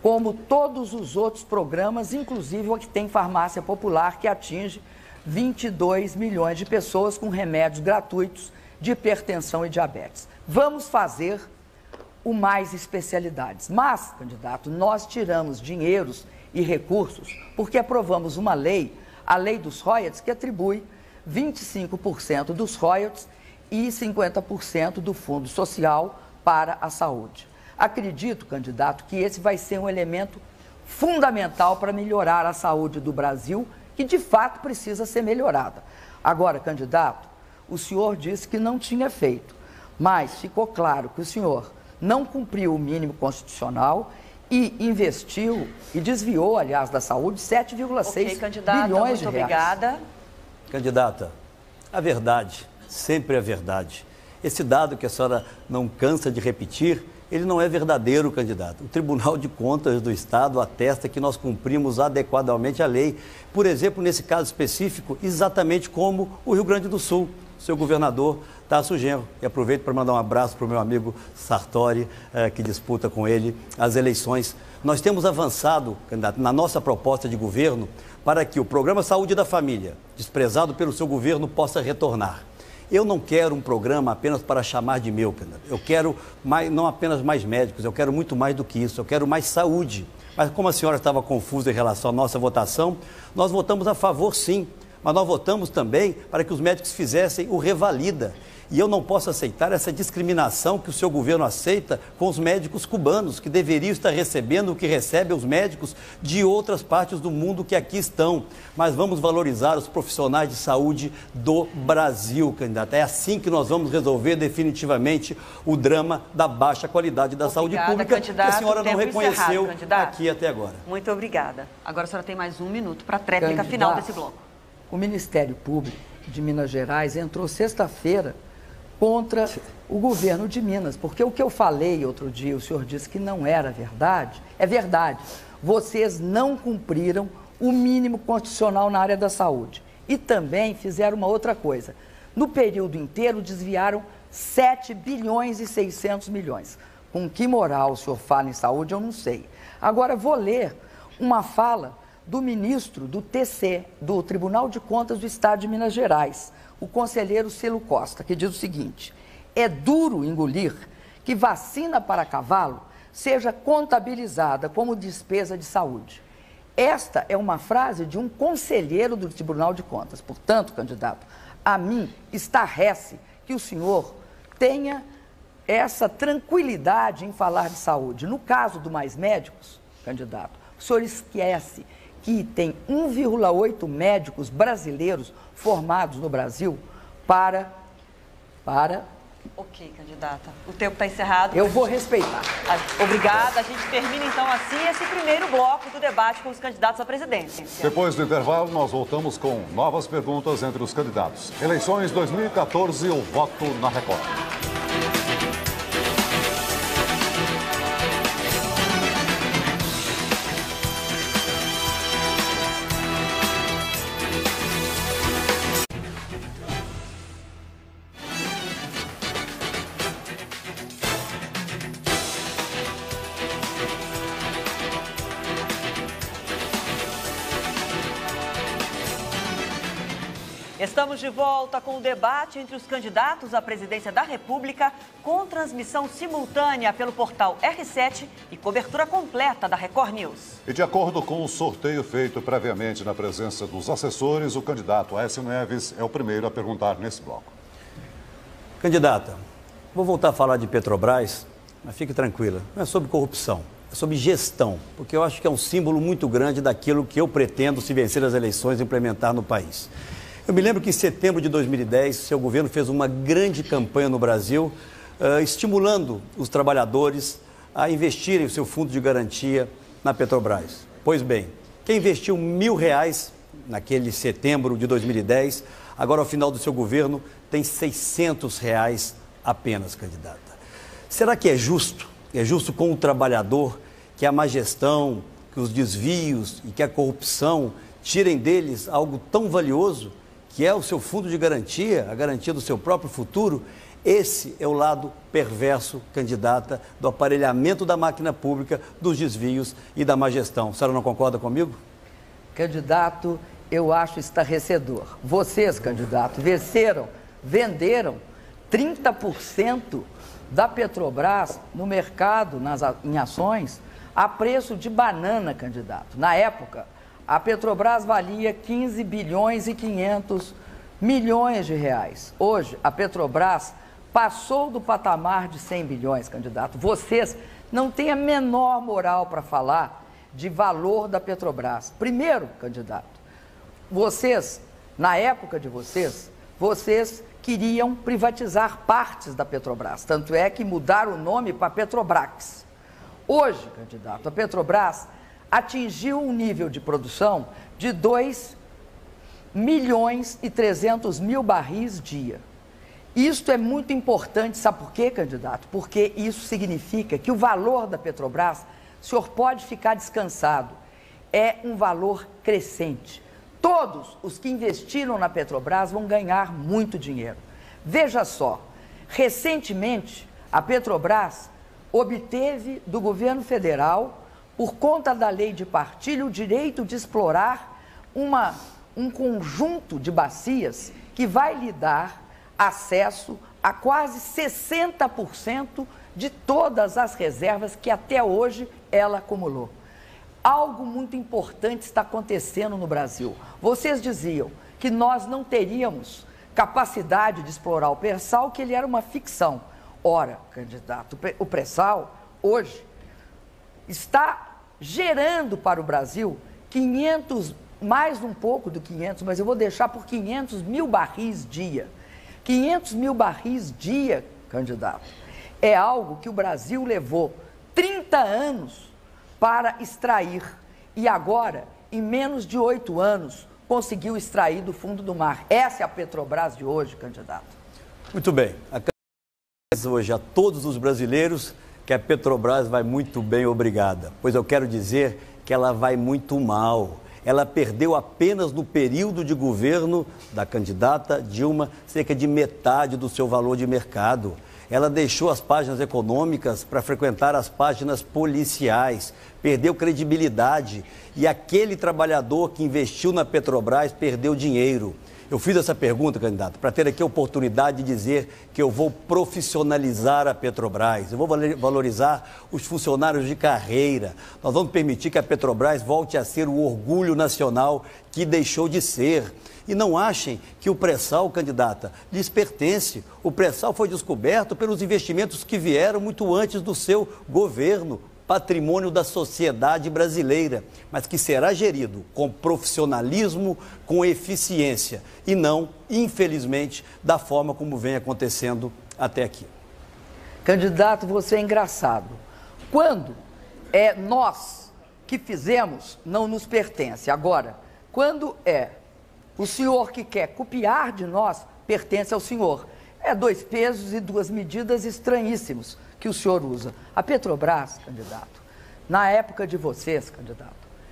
como todos os outros programas, inclusive o que tem farmácia popular, que atinge 22 milhões de pessoas com remédios gratuitos de hipertensão e diabetes. Vamos fazer o mais especialidades. Mas, candidato, nós tiramos dinheiros e recursos porque aprovamos uma lei, a lei dos royalties, que atribui 25% dos royalties e 50% do fundo social para a saúde. Acredito, candidato, que esse vai ser um elemento fundamental para melhorar a saúde do Brasil, que de fato precisa ser melhorada. Agora, candidato, o senhor disse que não tinha feito, mas ficou claro que o senhor não cumpriu o mínimo constitucional e investiu e desviou, aliás, da saúde 7,6 bilhões de reais. Obrigada. Candidata, a verdade, sempre é verdade. Esse dado que a senhora não cansa de repetir, ele não é verdadeiro, candidato. O Tribunal de Contas do Estado atesta que nós cumprimos adequadamente a lei. Por exemplo, nesse caso específico, exatamente como o Rio Grande do Sul, seu governador Tasso Genro. E aproveito para mandar um abraço para o meu amigo Sartori, que disputa com ele as eleições. Nós temos avançado, candidato, na nossa proposta de governo para que o Programa Saúde da Família, desprezado pelo seu governo, possa retornar. Eu não quero um programa apenas para chamar de meu, candidato. Eu quero não apenas mais médicos, eu quero muito mais do que isso, eu quero mais saúde. Mas como a senhora estava confusa em relação à nossa votação, nós votamos a favor sim, mas nós votamos também para que os médicos fizessem o revalida. E eu não posso aceitar essa discriminação que o seu governo aceita com os médicos cubanos, que deveriam estar recebendo o que recebem os médicos de outras partes do mundo que aqui estão. Mas vamos valorizar os profissionais de saúde do Brasil, candidato. É assim que nós vamos resolver definitivamente o drama da baixa qualidade da saúde pública, candidato, que a senhora não reconheceu aqui até agora. Muito obrigada. Agora a senhora tem mais 1 minuto para a tréplica final desse bloco. O Ministério Público de Minas Gerais entrou sexta-feira contra o governo de Minas, porque o que eu falei outro dia, o senhor disse que não era verdade, é verdade. Vocês não cumpriram o mínimo constitucional na área da saúde. E também fizeram uma outra coisa. No período inteiro, desviaram 7 bilhões e 600 milhões. Com que moral o senhor fala em saúde, eu não sei. Agora, vou ler uma fala do ministro do TC, do Tribunal de Contas do Estado de Minas Gerais, o conselheiro Celo Costa, que diz o seguinte: é duro engolir que vacina para cavalo seja contabilizada como despesa de saúde. Esta é uma frase de um conselheiro do Tribunal de Contas. Portanto, candidato, a mim estarrece que o senhor tenha essa tranquilidade em falar de saúde. No caso do Mais Médicos, candidato, o senhor esquece que tem 1,8 médicos brasileiros formados no Brasil para... Ok, candidata. O tempo está encerrado. Eu vou respeitar. Obrigada. A gente termina então assim esse primeiro bloco do debate com os candidatos à presidência. Depois do intervalo, nós voltamos com novas perguntas entre os candidatos. Eleições 2014, o voto na Record. Estamos de volta com o debate entre os candidatos à presidência da República, com transmissão simultânea pelo portal R7 e cobertura completa da Record News. E de acordo com o sorteio feito previamente na presença dos assessores, o candidato Aécio Neves é o primeiro a perguntar nesse bloco. Candidata, vou voltar a falar de Petrobras, mas fique tranquila, não é sobre corrupção, é sobre gestão, porque eu acho que é um símbolo muito grande daquilo que eu pretendo, se vencer as eleições, implementar no país. Eu me lembro que em setembro de 2010, seu governo fez uma grande campanha no Brasil, estimulando os trabalhadores a investirem o seu fundo de garantia na Petrobras. Pois bem, quem investiu R$1.000 naquele setembro de 2010, agora ao final do seu governo tem R$600 apenas, candidata. Será que é justo? É justo com o trabalhador que a má gestão, que os desvios e que a corrupção tirem deles algo tão valioso, que é o seu fundo de garantia, a garantia do seu próprio futuro. Esse é o lado perverso, candidata, do aparelhamento da máquina pública, dos desvios e da má gestão. A senhora não concorda comigo? Candidato, eu acho estarrecedor. Vocês, candidato, venderam 30% da Petrobras no mercado, em ações, a preço de banana, candidato. Na época, a Petrobras valia 15 bilhões e 500 milhões de reais. Hoje, a Petrobras passou do patamar de 100 bilhões, candidato. Vocês não têm a menor moral para falar de valor da Petrobras. Primeiro, candidato, vocês, na época de vocês queriam privatizar partes da Petrobras. Tanto é que mudaram o nome para Petrobrax. Hoje, candidato, a Petrobras atingiu um nível de produção de 2 milhões e 300 mil barris dia. Isto é muito importante, sabe por quê, candidato? Porque isso significa que o valor da Petrobras, o senhor pode ficar descansado, é um valor crescente. Todos os que investiram na Petrobras vão ganhar muito dinheiro. Veja só, recentemente a Petrobras obteve do governo federal, por conta da lei de partilha, o direito de explorar um conjunto de bacias que vai lhe dar acesso a quase 60% de todas as reservas que até hoje ela acumulou. Algo muito importante está acontecendo no Brasil. Vocês diziam que nós não teríamos capacidade de explorar o pré-sal, que ele era uma ficção. Ora, candidato, o pré-sal hoje está gerando para o Brasil 500, mais um pouco do 500, mas eu vou deixar por 500 mil barris dia. 500 mil barris dia, candidato, é algo que o Brasil levou 30 anos para extrair e agora, em menos de 8 anos, conseguiu extrair do fundo do mar. Essa é a Petrobras de hoje, candidato. Muito bem. Hoje a todos os brasileiros que a Petrobras vai muito bem, obrigada. Pois eu quero dizer que ela vai muito mal. Ela perdeu apenas no período de governo da candidata Dilma cerca de metade do seu valor de mercado. Ela deixou as páginas econômicas para frequentar as páginas policiais, perdeu credibilidade e aquele trabalhador que investiu na Petrobras perdeu dinheiro. Eu fiz essa pergunta, candidato, para ter aqui a oportunidade de dizer que eu vou profissionalizar a Petrobras, eu vou valorizar os funcionários de carreira, nós vamos permitir que a Petrobras volte a ser o orgulho nacional que deixou de ser. E não achem que o pré-sal, candidata, lhes pertence. O pré-sal foi descoberto pelos investimentos que vieram muito antes do seu governo, patrimônio da sociedade brasileira, mas que será gerido com profissionalismo, com eficiência e não, infelizmente, da forma como vem acontecendo até aqui. Candidato, você é engraçado. Quando é nós que fizemos, não nos pertence. Agora, quando é o senhor que quer copiar de nós, pertence ao senhor. É 2 pesos e 2 medidas estranhíssimos que o senhor usa. A Petrobras, candidato, na época de vocês, candidato,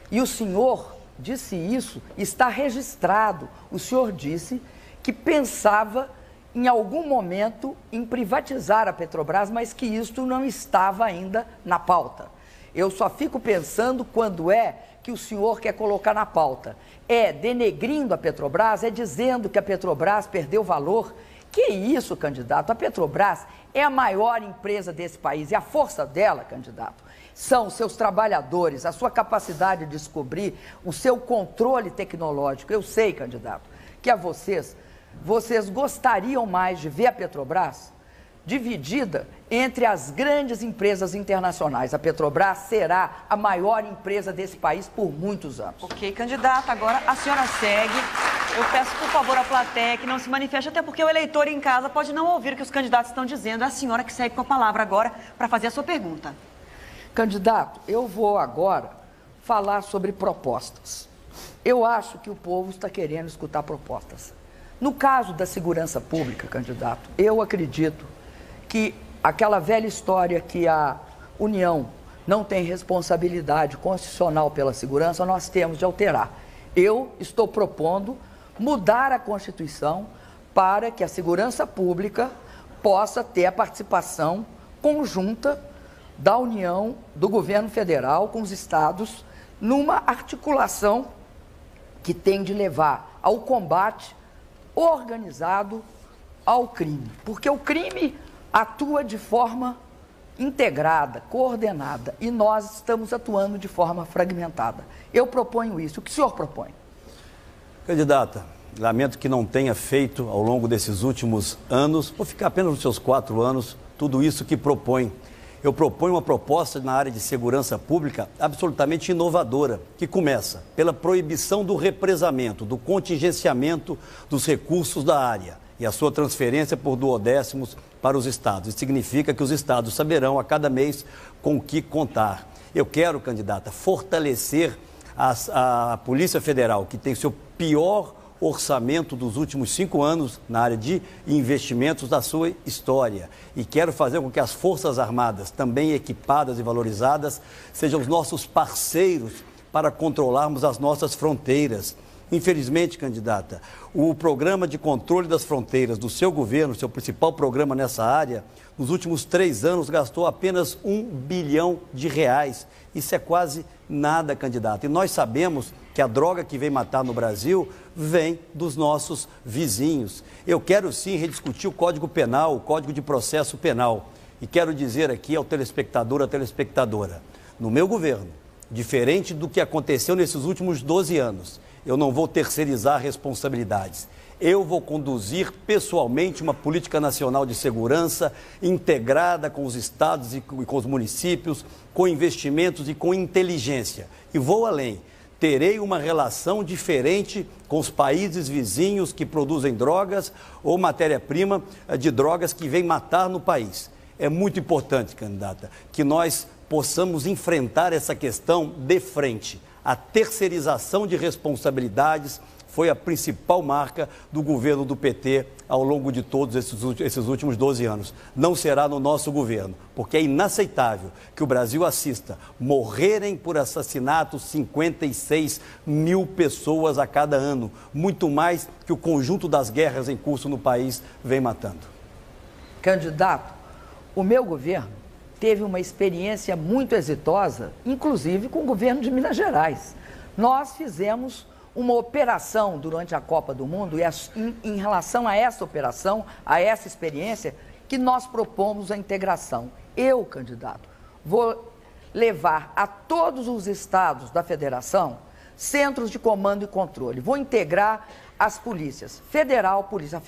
e o senhor disse isso, está registrado. O senhor disse que pensava em algum momento em privatizar a Petrobras, mas que isto não estava ainda na pauta. Eu só fico pensando quando é que o senhor quer colocar na pauta. É denegrindo a Petrobras, é dizendo que a Petrobras perdeu valor. Que isso, candidato? A Petrobras é a maior empresa desse país e a força dela, candidato, são os seus trabalhadores, a sua capacidade de descobrir, o seu controle tecnológico. Eu sei, candidato, que a vocês gostariam mais de ver a Petrobras dividida entre as grandes empresas internacionais. A Petrobras será a maior empresa desse país por muitos anos. Ok, candidata, agora a senhora segue. Eu peço, por favor, à plateia que não se manifeste, até porque o eleitor em casa pode não ouvir o que os candidatos estão dizendo. É a senhora que segue com a palavra agora para fazer a sua pergunta. Candidato, eu vou agora falar sobre propostas. Eu acho que o povo está querendo escutar propostas. No caso da segurança pública, candidato, eu acredito que aquela velha história que a União não tem responsabilidade constitucional pela segurança, nós temos de alterar. Eu estou propondo mudar a Constituição para que a segurança pública possa ter a participação conjunta da União, do governo federal com os estados, numa articulação que tem de levar ao combate organizado ao crime. Porque o crime atua de forma integrada, coordenada, e nós estamos atuando de forma fragmentada. Eu proponho isso. O que o senhor propõe? Candidata, lamento que não tenha feito ao longo desses últimos anos, vou ficar apenas nos seus 4 anos, tudo isso que propõe. Eu proponho uma proposta na área de segurança pública absolutamente inovadora, que começa pela proibição do represamento, do contingenciamento dos recursos da área e a sua transferência por duodécimos para os estados. Isso significa que os estados saberão a cada mês com o que contar. Eu quero, candidata, fortalecer a Polícia Federal, que tem seu pior orçamento dos últimos 5 anos na área de investimentos da sua história. E quero fazer com que as Forças Armadas, também equipadas e valorizadas, sejam os nossos parceiros para controlarmos as nossas fronteiras. Infelizmente, candidata, o programa de controle das fronteiras do seu governo, seu principal programa nessa área, nos últimos 3 anos gastou apenas R$1 bilhão. Isso é quase nada, candidata. E nós sabemos que a droga que vem matar no Brasil vem dos nossos vizinhos. Eu quero sim rediscutir o Código Penal, o Código de Processo Penal. E quero dizer aqui ao telespectador, à telespectadora, no meu governo, diferente do que aconteceu nesses últimos 12 anos, eu não vou terceirizar responsabilidades. Eu vou conduzir pessoalmente uma política nacional de segurança integrada com os estados e com os municípios, com investimentos e com inteligência. E vou além. Terei uma relação diferente com os países vizinhos que produzem drogas ou matéria-prima de drogas que vem matar no país. É muito importante, candidata, que nós possamos enfrentar essa questão de frente. A terceirização de responsabilidades foi a principal marca do governo do PT ao longo de todos esses últimos 12 anos. Não será no nosso governo, porque é inaceitável que o Brasil assista morrerem por assassinato 56 mil pessoas a cada ano, muito mais que o conjunto das guerras em curso no país vem matando. Candidato, o meu governo teve uma experiência muito exitosa, inclusive com o governo de Minas Gerais. Nós fizemos uma operação durante a Copa do Mundo e em relação a essa operação, a essa experiência, que nós propomos a integração. Eu, candidato, vou levar a todos os estados da federação centros de comando e controle. Vou integrar as polícias federal, Polícia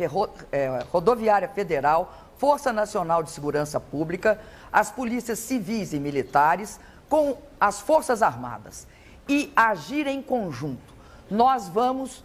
Rodoviária Federal, Força Nacional de Segurança Pública, as polícias civis e militares com as Forças Armadas e agir em conjunto. Nós vamos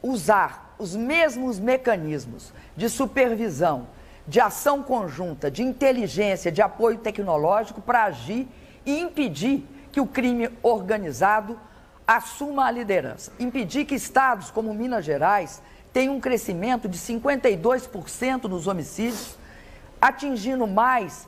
usar os mesmos mecanismos de supervisão, de ação conjunta, de inteligência, de apoio tecnológico para agir e impedir que o crime organizado assuma a liderança. Impedir que estados como Minas Gerais tenham um crescimento de 52% nos homicídios, atingindo mais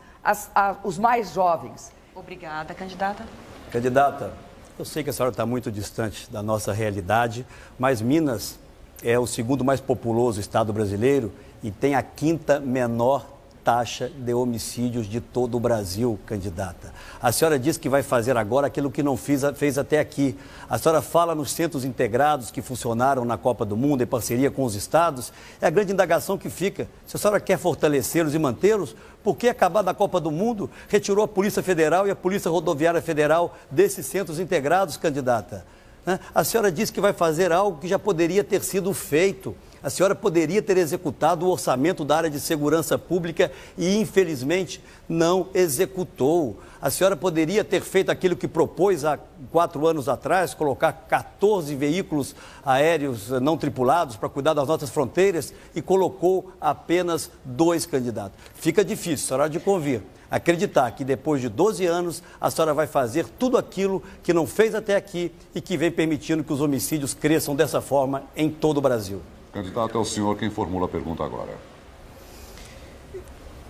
os mais jovens. Obrigada, candidata. Candidata, eu sei que a senhora está muito distante da nossa realidade, mas Minas é o segundo mais populoso estado brasileiro e tem a 5ª menor taxa de homicídios de todo o Brasil, candidata. A senhora diz que vai fazer agora aquilo que não fez até aqui. A senhora fala nos centros integrados que funcionaram na Copa do Mundo em parceria com os estados. É a grande indagação que fica. Se a senhora quer fortalecê-los e mantê-los, por que acabar da Copa do Mundo retirou a Polícia Federal e a Polícia Rodoviária Federal desses centros integrados, candidata? A senhora disse que vai fazer algo que já poderia ter sido feito. A senhora poderia ter executado o orçamento da área de segurança pública e, infelizmente, não executou. A senhora poderia ter feito aquilo que propôs há 4 anos atrás, colocar 14 veículos aéreos não tripulados para cuidar das nossas fronteiras e colocou apenas 2 candidatos. Fica difícil, a senhora há de convir, acreditar que depois de 12 anos a senhora vai fazer tudo aquilo que não fez até aqui e que vem permitindo que os homicídios cresçam dessa forma em todo o Brasil. Candidato, é o senhor quem formula a pergunta agora.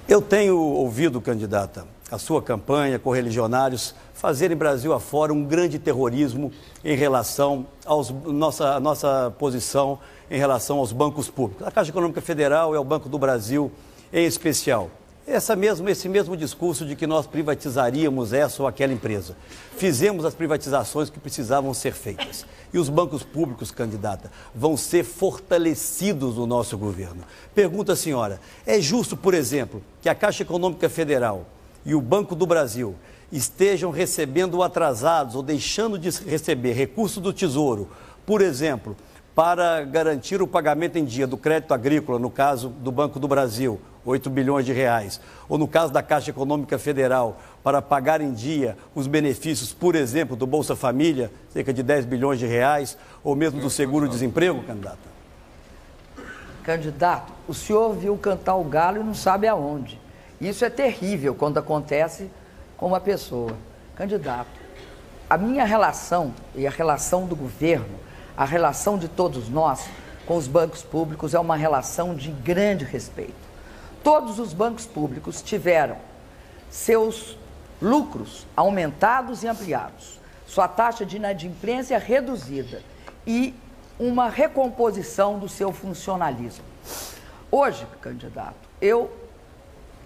Eu tenho ouvido, candidata, a sua campanha, correligionários, fazerem Brasil afora um grande terrorismo em relação à nossa posição em relação aos bancos públicos. A Caixa Econômica Federal é o Banco do Brasil em especial. Esse mesmo discurso de que nós privatizaríamos essa ou aquela empresa. Fizemos as privatizações que precisavam ser feitas. E os bancos públicos, candidata, vão ser fortalecidos no nosso governo. Pergunta a senhora, é justo, por exemplo, que a Caixa Econômica Federal e o Banco do Brasil estejam recebendo atrasados ou deixando de receber recursos do Tesouro, por exemplo, para garantir o pagamento em dia do crédito agrícola, no caso do Banco do Brasil, 8 bilhões de reais, ou no caso da Caixa Econômica Federal, para pagar em dia os benefícios, por exemplo, do Bolsa Família, cerca de 10 bilhões de reais, ou mesmo do seguro-desemprego, candidata? Candidato, o senhor viu cantar o galo e não sabe aonde. Isso é terrível quando acontece com uma pessoa. Candidato, a minha relação e a relação do governo, a relação de todos nós com os bancos públicos é uma relação de grande respeito. Todos os bancos públicos tiveram seus lucros aumentados e ampliados, sua taxa de inadimplência reduzida e uma recomposição do seu funcionalismo. Hoje, candidato, eu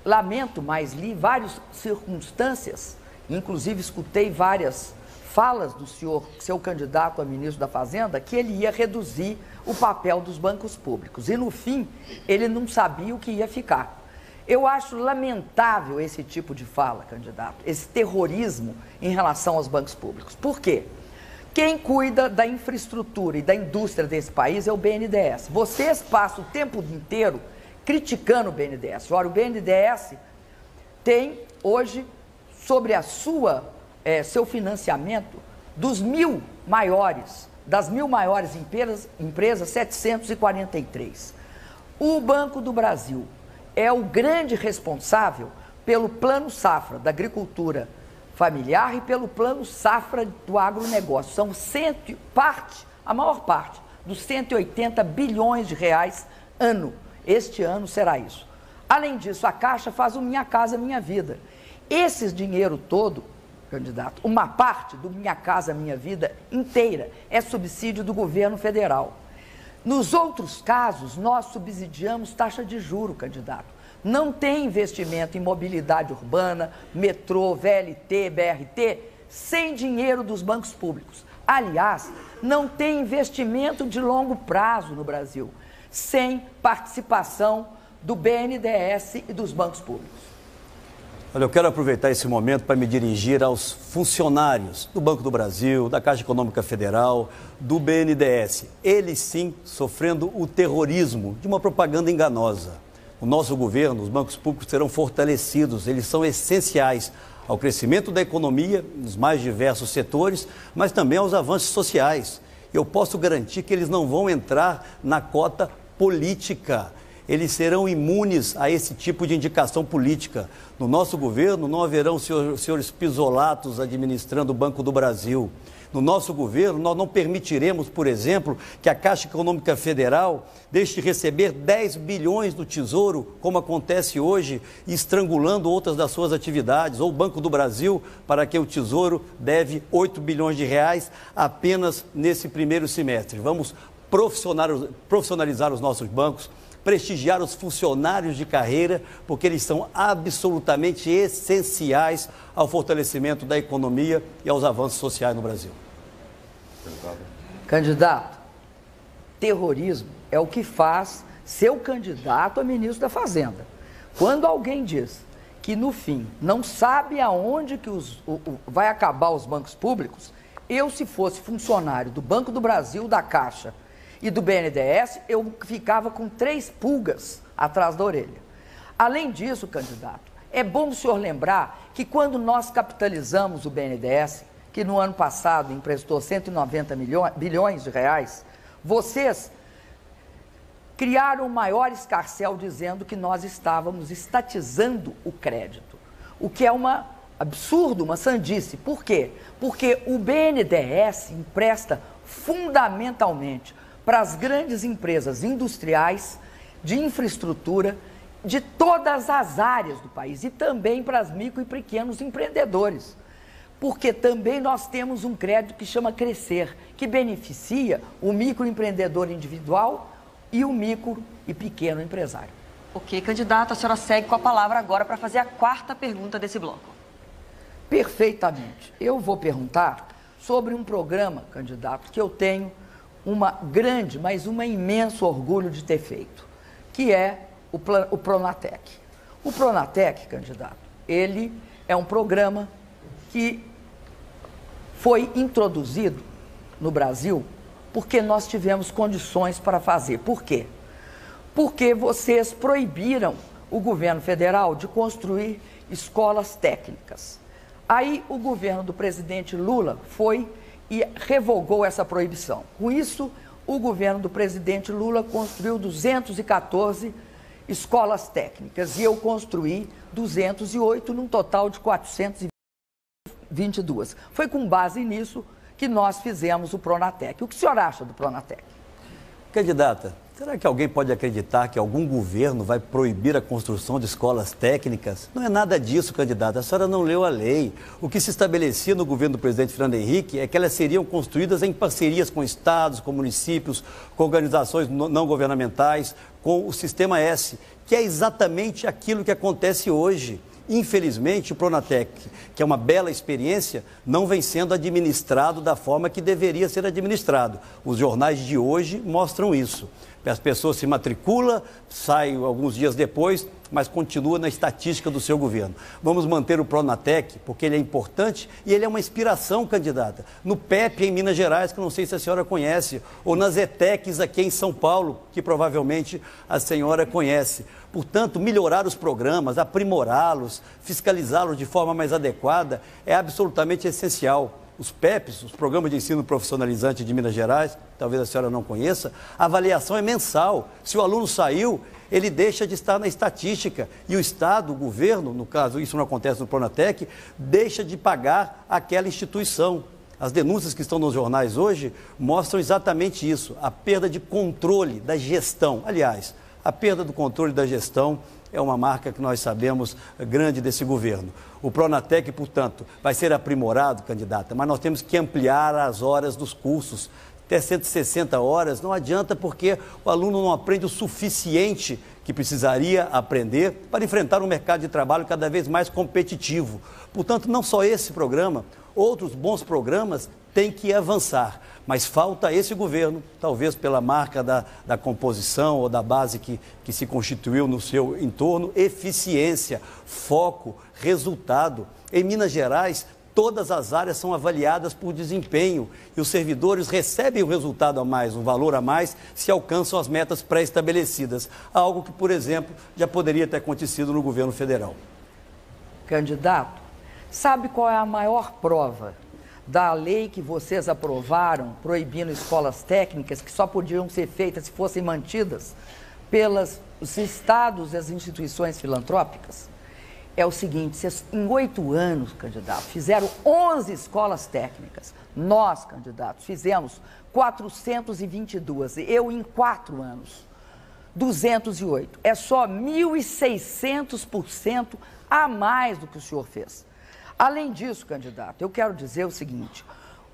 lamento, mas li várias circunstâncias, inclusive escutei várias falas do senhor, seu candidato a ministro da Fazenda, que ele ia reduzir o papel dos bancos públicos. E, no fim, ele não sabia o que ia ficar. Eu acho lamentável esse tipo de fala, candidato, esse terrorismo em relação aos bancos públicos. Por quê? Quem cuida da infraestrutura e da indústria desse país é o BNDES. Vocês passam o tempo inteiro criticando o BNDES. Ora, o BNDES tem hoje, sobre seu financiamento, das 1.000 maiores empresas, 743. O Banco do Brasil é o grande responsável pelo Plano Safra da agricultura familiar e pelo Plano Safra do agronegócio. São a maior parte dos 180 bilhões de reais ano. Este ano será isso. Além disso, a Caixa faz o Minha Casa Minha Vida. Esse dinheiro todo, candidato, uma parte do Minha Casa Minha Vida inteira é subsídio do governo federal. Nos outros casos, nós subsidiamos taxa de juro, candidato. Não tem investimento em mobilidade urbana, metrô, VLT, BRT, sem dinheiro dos bancos públicos. Aliás, não tem investimento de longo prazo no Brasil, sem participação do BNDES e dos bancos públicos. Olha, eu quero aproveitar esse momento para me dirigir aos funcionários do Banco do Brasil, da Caixa Econômica Federal, do BNDES. Eles sim sofrendo o terrorismo de uma propaganda enganosa. O nosso governo, os bancos públicos serão fortalecidos, eles são essenciais ao crescimento da economia nos mais diversos setores, mas também aos avanços sociais. Eu posso garantir que eles não vão entrar na cota política. Eles serão imunes a esse tipo de indicação política. No nosso governo não haverão senhores pisolatos administrando o Banco do Brasil. No nosso governo nós não permitiremos, por exemplo, que a Caixa Econômica Federal deixe de receber 10 bilhões do Tesouro, como acontece hoje, estrangulando outras das suas atividades, ou o Banco do Brasil, para que o Tesouro deve 8 bilhões de reais apenas nesse primeiro semestre. Vamos profissionalizar os nossos bancos, prestigiar os funcionários de carreira, porque eles são absolutamente essenciais ao fortalecimento da economia e aos avanços sociais no Brasil. Candidato, terrorismo é o que faz seu candidato a ministro da Fazenda. Quando alguém diz que, no fim, não sabe aonde que vai acabar os bancos públicos, eu, se fosse funcionário do Banco do Brasil, da Caixa e do BNDES, eu ficava com 3 pulgas atrás da orelha. Além disso, candidato, é bom o senhor lembrar que quando nós capitalizamos o BNDES, que no ano passado emprestou 190 bilhões de reais, vocês criaram o maior escarcéu dizendo que nós estávamos estatizando o crédito, o que é um absurdo, uma sandice. Por quê? Porque o BNDES empresta fundamentalmente para as grandes empresas industriais, de infraestrutura de todas as áreas do país e também para as micro e pequenos empreendedores. Porque também nós temos um crédito que chama Crescer, que beneficia o microempreendedor individual e o micro e pequeno empresário. Ok, candidata, a senhora segue com a palavra agora para fazer a quarta pergunta desse bloco. Perfeitamente. Eu vou perguntar sobre um programa, candidato, que eu tenho uma grande, mas um imenso orgulho de ter feito, que é o Pronatec. O Pronatec, candidato, ele é um programa que foi introduzido no Brasil porque nós tivemos condições para fazer. Por quê? Porque vocês proibiram o governo federal de construir escolas técnicas. Aí o governo do presidente Lula foi e revogou essa proibição. Com isso, o governo do presidente Lula construiu 214 escolas técnicas e eu construí 208 num total de 422. Foi com base nisso que nós fizemos o Pronatec. O que o senhor acha do Pronatec? Candidata, será que alguém pode acreditar que algum governo vai proibir a construção de escolas técnicas? Não é nada disso, candidata. A senhora não leu a lei. O que se estabelecia no governo do presidente Fernando Henrique é que elas seriam construídas em parcerias com estados, com municípios, com organizações não governamentais, com o Sistema S, que é exatamente aquilo que acontece hoje. Infelizmente, o Pronatec, que é uma bela experiência, não vem sendo administrado da forma que deveria ser administrado. Os jornais de hoje mostram isso. As pessoas se matriculam, saem alguns dias depois, mas continua na estatística do seu governo. Vamos manter o Pronatec, porque ele é importante e ele é uma inspiração, candidata. No PEP, em Minas Gerais, que não sei se a senhora conhece, ou nas ETECs aqui em São Paulo, que provavelmente a senhora conhece. Portanto, melhorar os programas, aprimorá-los, fiscalizá-los de forma mais adequada é absolutamente essencial. Os PEPs, os Programas de Ensino Profissionalizante de Minas Gerais, talvez a senhora não conheça, a avaliação é mensal. Se o aluno saiu, ele deixa de estar na estatística e o Estado, o governo, no caso isso não acontece no Pronatec, deixa de pagar aquela instituição. As denúncias que estão nos jornais hoje mostram exatamente isso, a perda de controle da gestão. Aliás, a perda do controle da gestão é uma marca que nós sabemos grande desse governo. O Pronatec, portanto, vai ser aprimorado, candidata, mas nós temos que ampliar as horas dos cursos. Até 160 horas não adianta porque o aluno não aprende o suficiente que precisaria aprender para enfrentar um mercado de trabalho cada vez mais competitivo. Portanto, não só esse programa, outros bons programas têm que avançar. Mas falta a esse governo, talvez pela marca da composição ou da base que se constituiu no seu entorno, eficiência, foco, resultado. Em Minas Gerais, todas as áreas são avaliadas por desempenho e os servidores recebem o resultado a mais, um valor a mais, se alcançam as metas pré-estabelecidas. Algo que, por exemplo, já poderia ter acontecido no governo federal. Candidato, sabe qual é a maior prova da lei que vocês aprovaram, proibindo escolas técnicas, que só podiam ser feitas se fossem mantidas pelos estados e as instituições filantrópicas? É o seguinte, vocês, em 8 anos, candidato, fizeram 11 escolas técnicas. Nós, candidatos, fizemos 422. Eu, em 4 anos, 208. É só 1.600% a mais do que o senhor fez. Além disso, candidato, eu quero dizer o seguinte,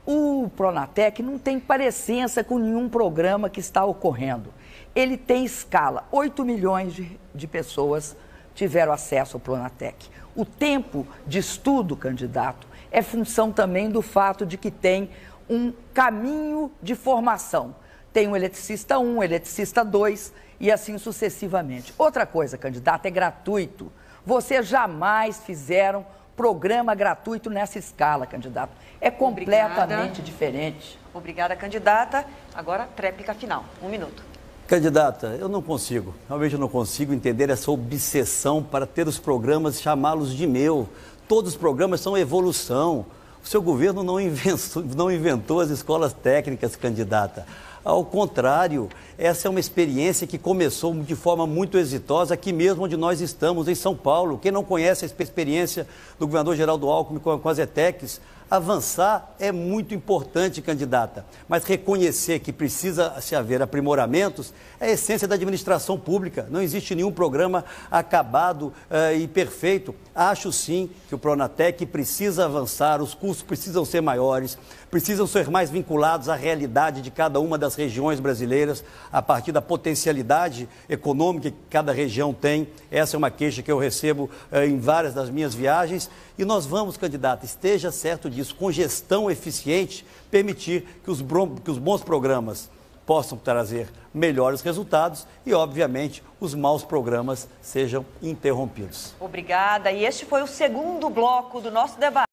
o Pronatec não tem parecença com nenhum programa que está ocorrendo. Ele tem escala, 8 milhões de pessoas tiveram acesso ao Pronatec. O tempo de estudo, candidato, é função também do fato de que tem um caminho de formação. Tem um eletricista 1, eletricista 2 e assim sucessivamente. Outra coisa, candidato, é gratuito. Vocês jamais fizeram programa gratuito nessa escala, candidato. É completamente diferente. Obrigada, candidata. Agora, tréplica final. 1 minuto. Candidata, eu não consigo, realmente eu não consigo entender essa obsessão para ter os programas, chamá-los de meu. Todos os programas são evolução. O seu governo não inventou as escolas técnicas, candidata. Ao contrário, essa é uma experiência que começou de forma muito exitosa aqui mesmo onde nós estamos, em São Paulo. Quem não conhece a experiência do governador Geraldo Alckmin com as ETECs, Avançar é muito importante, candidata, mas reconhecer que precisa se haver aprimoramentos é a essência da administração pública. Não existe nenhum programa acabado e perfeito. Acho sim que o Pronatec precisa avançar, os custos precisam ser maiores, precisam ser mais vinculados à realidade de cada uma das regiões brasileiras, a partir da potencialidade econômica que cada região tem. Essa é uma queixa que eu recebo em várias das minhas viagens. E nós vamos, candidata, esteja certo disso, com gestão eficiente, permitir que os bons programas possam trazer melhores resultados e, obviamente, os maus programas sejam interrompidos. Obrigada. E este foi o segundo bloco do nosso debate.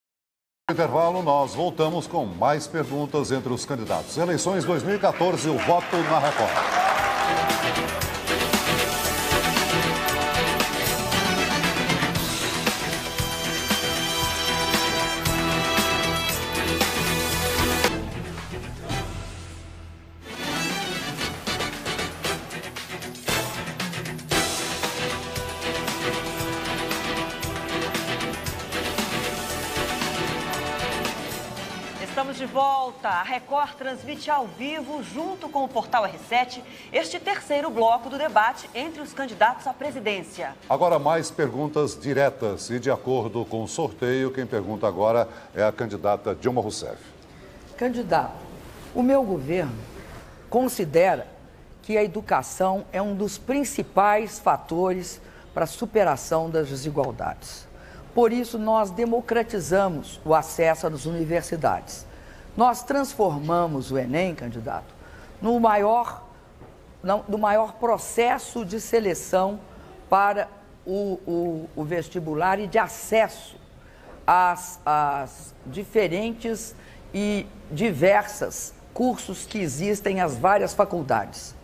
No intervalo, nós voltamos com mais perguntas entre os candidatos. Eleições 2014, o voto na Record. Estamos de volta. A Record transmite ao vivo, junto com o Portal R7, este terceiro bloco do debate entre os candidatos à presidência. Agora mais perguntas diretas e de acordo com o sorteio, quem pergunta agora é a candidata Dilma Rousseff. Candidato, o meu governo considera que a educação é um dos principais fatores para a superação das desigualdades. Por isso, nós democratizamos o acesso às universidades. Nós transformamos o Enem, candidato, no maior processo de seleção para o vestibular e de acesso às diferentes e diversas cursos que existem às várias faculdades.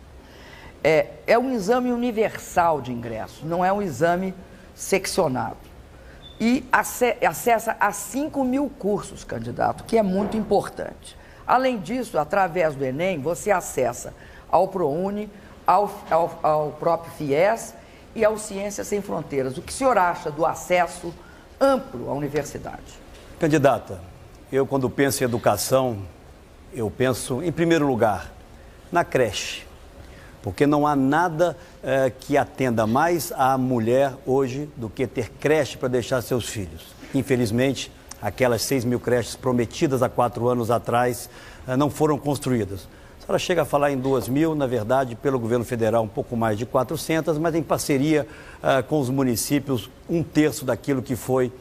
É um exame universal de ingresso, não é um exame seccionado. E acessa a 5.000 cursos, candidato, que é muito importante. Além disso, através do Enem, você acessa ao ProUni, ao próprio FIES e ao Ciências Sem Fronteiras. O que o senhor acha do acesso amplo à universidade? Candidata, eu quando penso em educação, eu penso, em primeiro lugar, na creche. Porque não há nada que atenda mais à mulher hoje do que ter creche para deixar seus filhos. Infelizmente, aquelas 6.000 creches prometidas há 4 anos atrás não foram construídas. A senhora chega a falar em 2.000, na verdade, pelo governo federal, um pouco mais de 400, mas em parceria com os municípios, 1/3 daquilo que foi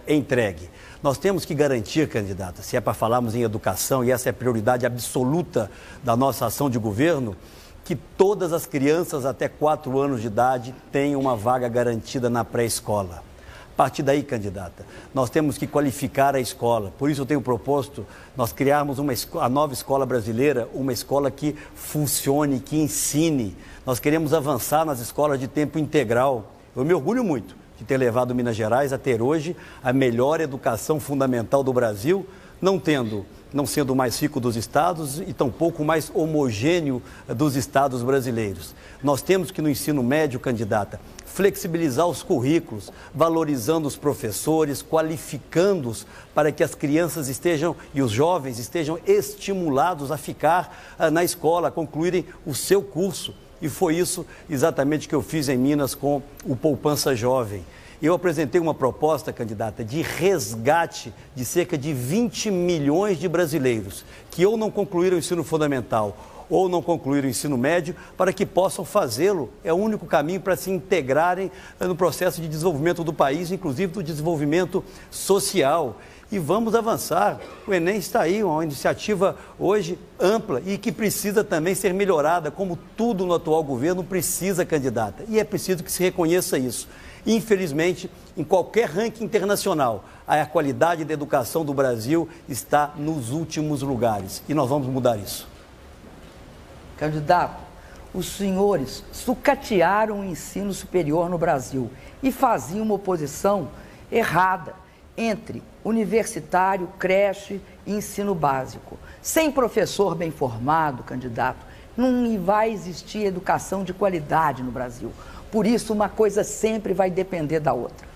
entregue. Nós temos que garantir, candidata, se é para falarmos em educação, e essa é a prioridade absoluta da nossa ação de governo, que todas as crianças até 4 anos de idade tenham uma vaga garantida na pré-escola. A partir daí, candidata, nós temos que qualificar a escola. Por isso eu tenho proposto nós criarmos a nova escola brasileira, uma escola que funcione, que ensine. Nós queremos avançar nas escolas de tempo integral. Eu me orgulho muito de ter levado Minas Gerais a ter hoje a melhor educação fundamental do Brasil, não sendo o mais rico dos estados e tampouco o mais homogêneo dos estados brasileiros. Nós temos que, no ensino médio, candidata, flexibilizar os currículos, valorizando os professores, qualificando-os para que as crianças e os jovens estejam estimulados a ficar na escola, a concluírem o seu curso. E foi isso exatamente que eu fiz em Minas com o Poupança Jovem. Eu apresentei uma proposta, candidata, de resgate de cerca de 20 milhões de brasileiros que ou não concluíram o ensino fundamental ou não concluíram o ensino médio, para que possam fazê-lo. É o único caminho para se integrarem no processo de desenvolvimento do país, inclusive do desenvolvimento social. E vamos avançar. O Enem está aí, uma iniciativa hoje ampla e que precisa também ser melhorada, como tudo no atual governo precisa, candidata. E é preciso que se reconheça isso. Infelizmente, em qualquer ranking internacional, a qualidade da educação do Brasil está nos últimos lugares. E nós vamos mudar isso. Candidato, os senhores sucatearam o ensino superior no Brasil e faziam uma oposição errada entre universitário, creche e ensino básico. Sem professor bem formado, candidato, não vai existir educação de qualidade no Brasil. Por isso, uma coisa sempre vai depender da outra.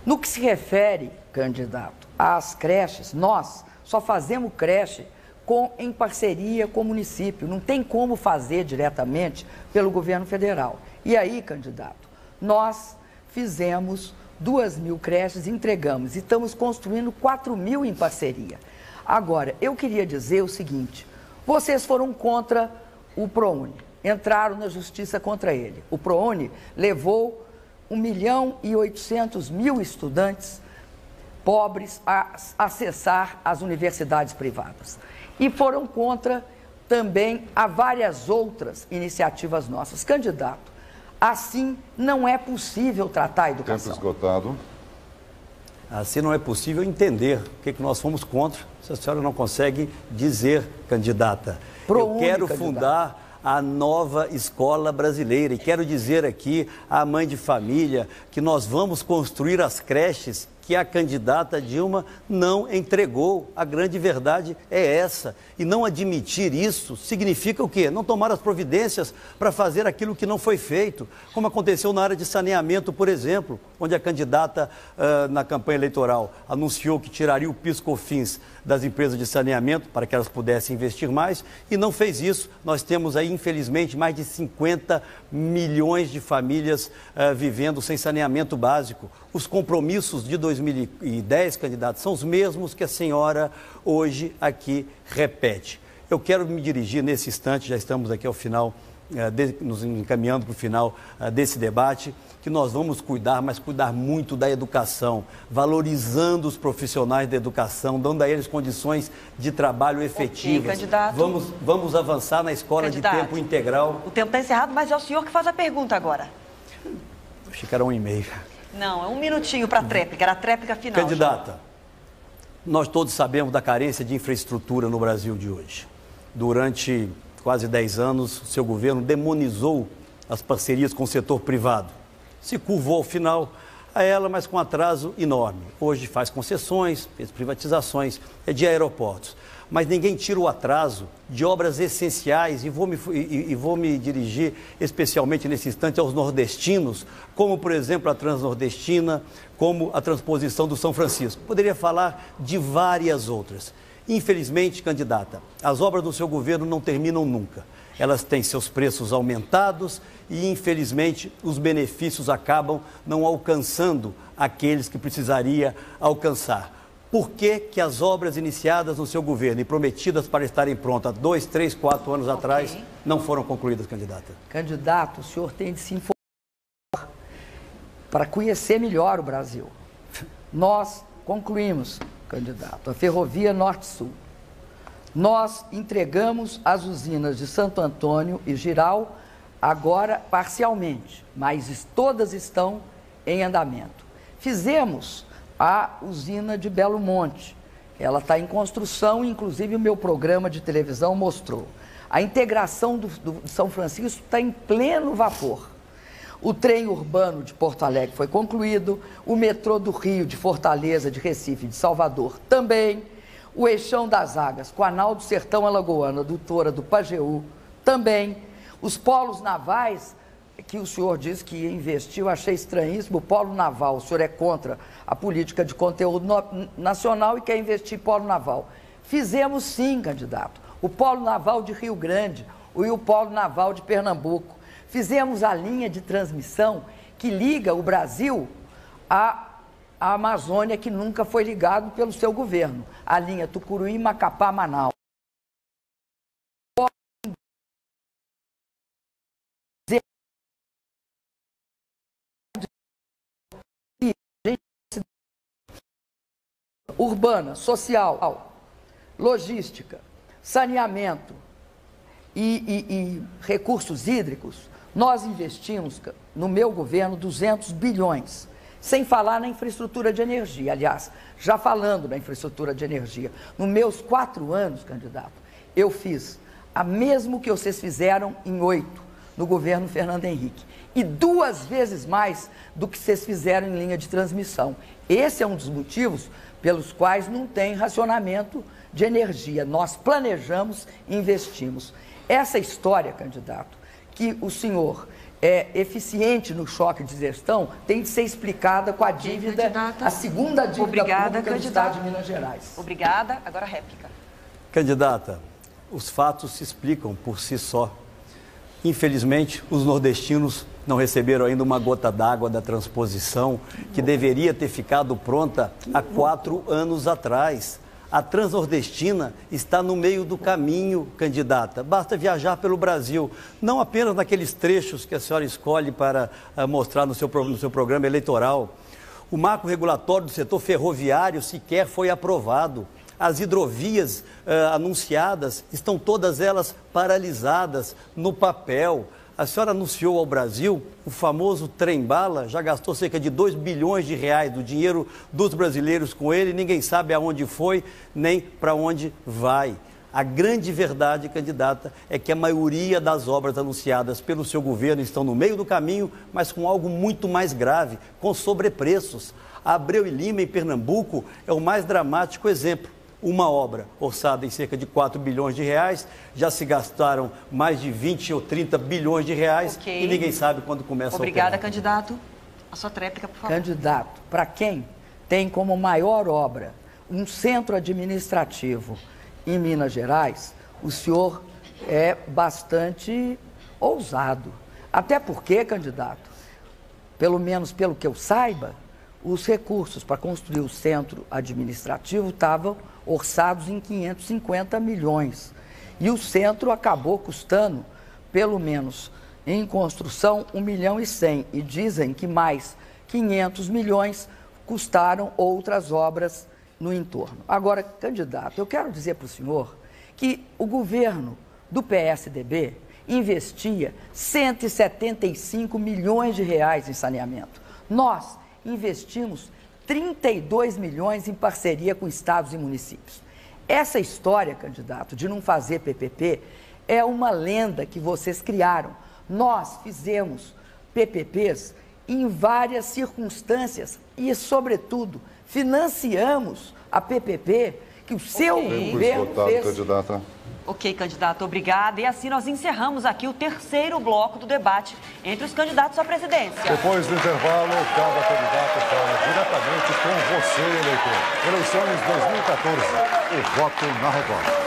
No que se refere, candidato, as creches, nós só fazemos creche em parceria com o município, não tem como fazer diretamente pelo governo federal. E aí, candidato, nós fizemos 2.000 creches, entregamos e estamos construindo 4.000 em parceria. Agora, eu queria dizer o seguinte, vocês foram contra o ProUni, entraram na justiça contra ele. O ProUni levou 1.800.000 estudantes pobres a acessar as universidades privadas. E foram contra também a várias outras iniciativas nossas. Candidato, assim não é possível tratar a educação. Tempo esgotado. Assim não é possível entender o que nós fomos contra, se a senhora não consegue dizer, candidata. Eu quero fundar a nova escola brasileira e quero dizer aqui à mãe de família que nós vamos construir as creches que a candidata Dilma não entregou. A grande verdade é essa. E não admitir isso significa o quê? Não tomar as providências para fazer aquilo que não foi feito, como aconteceu na área de saneamento, por exemplo, onde a candidata, na campanha eleitoral, anunciou que tiraria o PIS/COFINS das empresas de saneamento para que elas pudessem investir mais e não fez isso. Nós temos aí, infelizmente, mais de 50 milhões de famílias vivendo sem saneamento básico. Os compromissos de 2010, candidato, são os mesmos que a senhora hoje aqui repete. Eu quero me dirigir nesse instante, já estamos aqui ao final, nos encaminhando para o final desse debate, que nós vamos cuidar, mas cuidar muito da educação, valorizando os profissionais da educação, dando a eles condições de trabalho efetivas. Candidato. Vamos avançar na escola de tempo integral. O tempo está encerrado, mas é o senhor que faz a pergunta agora. Achei que era 1,5. Não, é 1 minutinho para a tréplica, era a tréplica final. Candidata, nós todos sabemos da carência de infraestrutura no Brasil de hoje. Durante quase 10 anos, o seu governo demonizou as parcerias com o setor privado. Se curvou ao final a ela, mas com atraso enorme. Hoje faz concessões, fez privatizações, é de aeroportos. Mas ninguém tira o atraso de obras essenciais e vou me dirigir especialmente nesse instante aos nordestinos, como, por exemplo, a Transnordestina, como a transposição do São Francisco. Poderia falar de várias outras. Infelizmente, candidata, as obras do seu governo não terminam nunca. Elas têm seus preços aumentados e, infelizmente, os benefícios acabam não alcançando aqueles que precisaria alcançar. Por que as obras iniciadas no seu governo e prometidas para estarem prontas 2, 3, 4 anos atrás não foram concluídas, candidata? Candidato, o senhor tem de se informar para conhecer melhor o Brasil. Nós concluímos, candidato, a Ferrovia Norte-Sul. Nós entregamos as usinas de Santo Antônio e Jirau agora parcialmente, mas todas estão em andamento. Fizemos a usina de Belo Monte. Ela está em construção, inclusive o meu programa de televisão mostrou. A integração do São Francisco está em pleno vapor. O trem urbano de Porto Alegre foi concluído, o metrô do Rio, de Fortaleza, de Recife, de Salvador também, o Eixão das Águas, com a Anal do Sertão Alagoano, a Doutora do Pajeú também, os polos navais, que o senhor disse que ia investir, eu achei estranhíssimo, o polo naval, o senhor é contra a política de conteúdo nacional e quer investir em polo naval. Fizemos sim, candidato, o polo naval de Rio Grande e o polo naval de Pernambuco. Fizemos a linha de transmissão que liga o Brasil à Amazônia, que nunca foi ligado pelo seu governo, a linha Tucuruí, Macapá, Manaus. Urbana, social, logística, saneamento e recursos hídricos, nós investimos, no meu governo, 200 bilhões, sem falar na infraestrutura de energia. Aliás, já falando na infraestrutura de energia, nos meus 4 anos, candidato, eu fiz a mesmo que vocês fizeram em 8, no governo Fernando Henrique, e 2 vezes mais do que vocês fizeram em linha de transmissão. Esse é um dos motivos pelos quais não tem racionamento de energia. Nós planejamos e investimos. Essa história, candidato, que o senhor eficiente no choque de gestão tem de ser explicada com a dívida, candidata. a segunda dívida Obrigada, pública do Estado de Minas Gerais. Obrigada. Agora a réplica. Candidata, os fatos se explicam por si só. Infelizmente, os nordestinos não receberam ainda uma gota d'água da transposição que deveria ter ficado pronta há 4 anos atrás. A Transnordestina está no meio do caminho, candidata. Basta viajar pelo Brasil, não apenas naqueles trechos que a senhora escolhe para mostrar no seu programa eleitoral. O marco regulatório do setor ferroviário sequer foi aprovado. As hidrovias anunciadas estão todas elas paralisadas no papel. A senhora anunciou ao Brasil o famoso trem-bala, já gastou cerca de 2 bilhões de reais do dinheiro dos brasileiros com ele, ninguém sabe aonde foi nem para onde vai. A grande verdade, candidata, é que a maioria das obras anunciadas pelo seu governo estão no meio do caminho, mas com algo muito mais grave, com sobrepreços. A Abreu e Lima, em Pernambuco, é o mais dramático exemplo. Uma obra orçada em cerca de 4 bilhões de reais, já se gastaram mais de 20 ou 30 bilhões de reais e ninguém sabe quando começa a operar. Obrigada, candidato. A sua tréplica, por favor. Candidato, para quem tem como maior obra um centro administrativo em Minas Gerais, o senhor é bastante ousado. Até porque, candidato, pelo menos pelo que eu saiba, os recursos para construir o centro administrativo estavam orçados em 550 milhões. E o centro acabou custando, pelo menos em construção, 1,1 milhão. E dizem que mais 500 milhões custaram outras obras no entorno. Agora, candidato, eu quero dizer para o senhor que o governo do PSDB investia 175 milhões de reais em saneamento. Nós investimos 32 milhões em parceria com estados e municípios. Essa história, candidato, de não fazer PPP é uma lenda que vocês criaram. Nós fizemos PPPs em várias circunstâncias e, sobretudo, financiamos a PPP que o seu governo fez. Candidata. Ok, candidato, obrigada. E assim nós encerramos aqui o terceiro bloco do debate entre os candidatos à presidência. Depois do intervalo, cada candidato fala diretamente com você, eleitor. Eleições 2014, o voto na Record.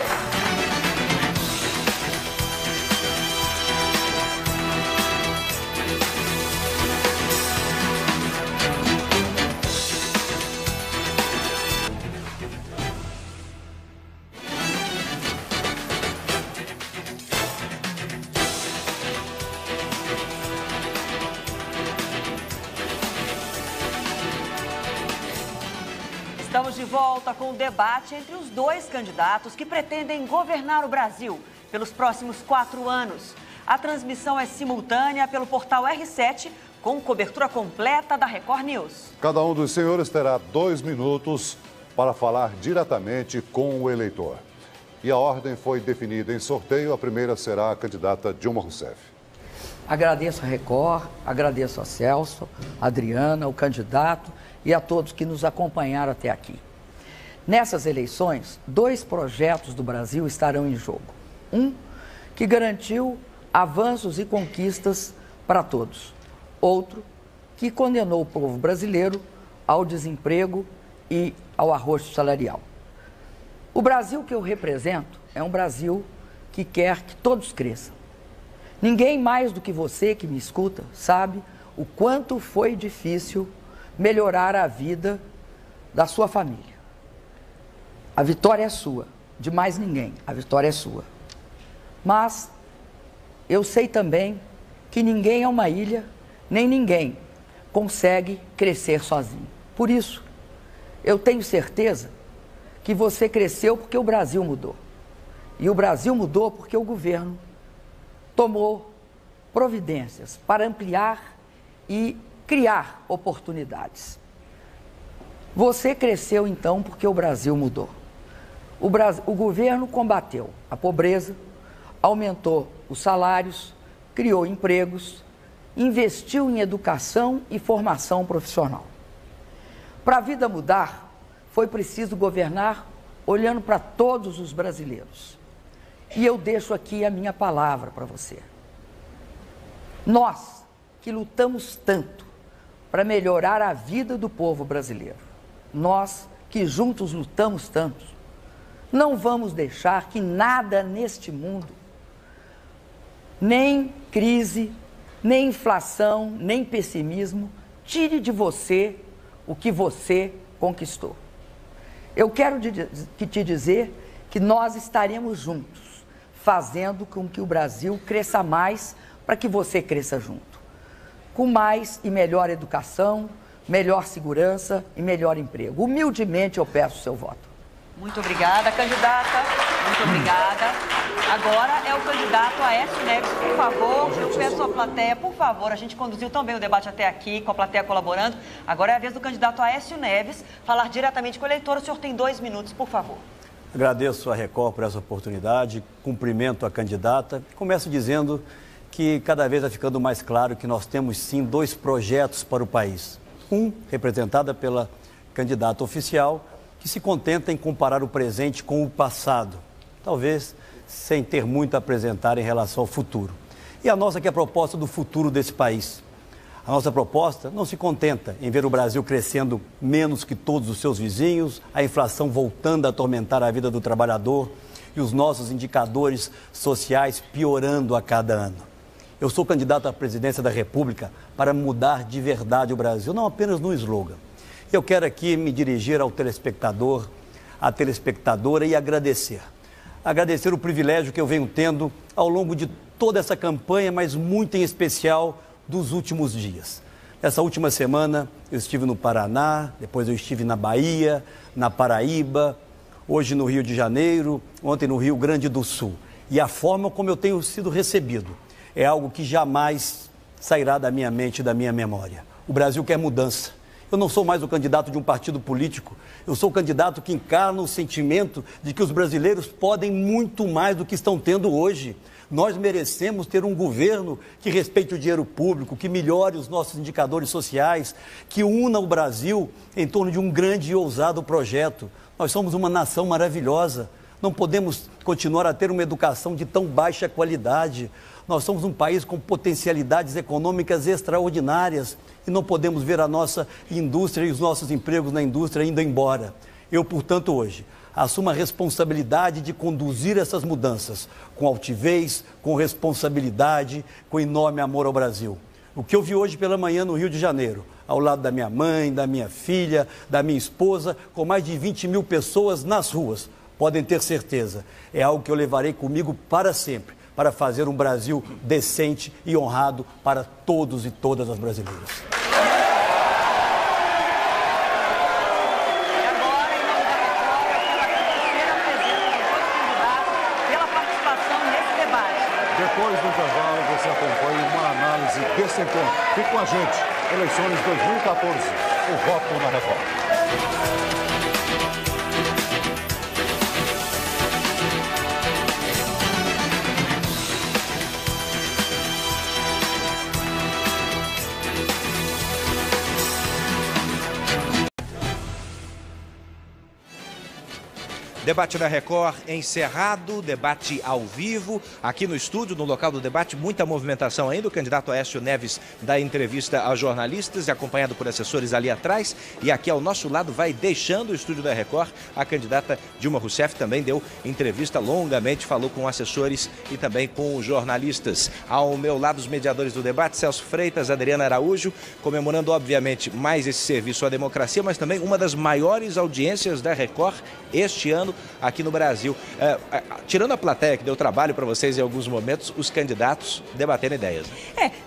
Estamos de volta com o debate entre os dois candidatos que pretendem governar o Brasil pelos próximos 4 anos. A transmissão é simultânea pelo portal R7, com cobertura completa da Record News. Cada um dos senhores terá 2 minutos para falar diretamente com o eleitor. E a ordem foi definida em sorteio. A primeira será a candidata Dilma Rousseff. Agradeço a Record, agradeço a Celso, a Adriana, o candidato e a todos que nos acompanharam até aqui. Nessas eleições, 2 projetos do Brasil estarão em jogo. Um, que garantiu avanços e conquistas para todos. Outro, que condenou o povo brasileiro ao desemprego e ao arroxo salarial. O Brasil que eu represento é um Brasil que quer que todos cresçam. Ninguém mais do que você que me escuta sabe o quanto foi difícil melhorar a vida da sua família. A vitória é sua, de mais ninguém, a vitória é sua. Mas eu sei também que ninguém é uma ilha, nem ninguém consegue crescer sozinho. Por isso, eu tenho certeza que você cresceu porque o Brasil mudou. E o Brasil mudou porque o governo tomou providências para ampliar e criar oportunidades. Você cresceu, então, porque o Brasil mudou. O governo combateu a pobreza, aumentou os salários, criou empregos, investiu em educação e formação profissional. Para a vida mudar, foi preciso governar olhando para todos os brasileiros. E eu deixo aqui a minha palavra para você. Nós que lutamos tanto para melhorar a vida do povo brasileiro, nós que juntos lutamos tanto, não vamos deixar que nada neste mundo, nem crise, nem inflação, nem pessimismo, tire de você o que você conquistou. Eu quero te dizer que nós estaremos juntos, fazendo com que o Brasil cresça mais para que você cresça junto. Com mais e melhor educação, melhor segurança e melhor emprego. Humildemente eu peço o seu voto. Muito obrigada, candidata. Muito obrigada. Agora é o candidato Aécio Neves, por favor. Eu peço à plateia, por favor. A gente conduziu também o debate até aqui, com a plateia colaborando. Agora é a vez do candidato Aécio Neves falar diretamente com o eleitor. O senhor tem 2 minutos, por favor. Agradeço a Record por essa oportunidade, cumprimento a candidata. Começo dizendo que cada vez vai ficando mais claro que nós temos sim 2 projetos para o país. Um, representada pela candidata oficial, que se contenta em comparar o presente com o passado, talvez sem ter muito a apresentar em relação ao futuro. E a nossa que é a proposta do futuro desse país. A nossa proposta não se contenta em ver o Brasil crescendo menos que todos os seus vizinhos, a inflação voltando a atormentar a vida do trabalhador e os nossos indicadores sociais piorando a cada ano. Eu sou candidato à presidência da República para mudar de verdade o Brasil, não apenas no slogan. Eu quero aqui me dirigir ao telespectador, à telespectadora e agradecer. Agradecer o privilégio que eu venho tendo ao longo de toda essa campanha, mas muito em especial dos últimos dias. Nessa última semana eu estive no Paraná, depois eu estive na Bahia, na Paraíba, hoje no Rio de Janeiro, ontem no Rio Grande do Sul. E a forma como eu tenho sido recebido é algo que jamais sairá da minha mente e da minha memória. O Brasil quer mudança. Eu não sou mais o candidato de um partido político, eu sou o candidato que encarna o sentimento de que os brasileiros podem muito mais do que estão tendo hoje. Nós merecemos ter um governo que respeite o dinheiro público, que melhore os nossos indicadores sociais, que una o Brasil em torno de um grande e ousado projeto. Nós somos uma nação maravilhosa, não podemos continuar a ter uma educação de tão baixa qualidade. Nós somos um país com potencialidades econômicas extraordinárias e não podemos ver a nossa indústria e os nossos empregos na indústria indo embora. Eu, portanto, hoje assumo a responsabilidade de conduzir essas mudanças com altivez, com responsabilidade, com enorme amor ao Brasil. O que eu vi hoje pela manhã no Rio de Janeiro, ao lado da minha mãe, da minha filha, da minha esposa, com mais de 20 mil pessoas nas ruas, podem ter certeza, é algo que eu levarei comigo para sempre, para fazer um Brasil decente e honrado para todos e todas as brasileiras. Depois do intervalo, você acompanha uma análise desse encontro. Fique com a gente. Eleições 2014. O voto na Record. Debate da Record encerrado, debate ao vivo, aqui no estúdio, no local do debate, muita movimentação ainda. O candidato Aécio Neves dá entrevista a jornalistas, acompanhado por assessores ali atrás. E aqui ao nosso lado, vai deixando o estúdio da Record, a candidata Dilma Rousseff também deu entrevista longamente, falou com assessores e também com os jornalistas. Ao meu lado, os mediadores do debate, Celso Freitas, Adriana Araújo, comemorando obviamente mais esse serviço à democracia, mas também uma das maiores audiências da Record este ano aqui no Brasil. Tirando a plateia que deu trabalho para vocês em alguns momentos, os candidatos debatendo ideias.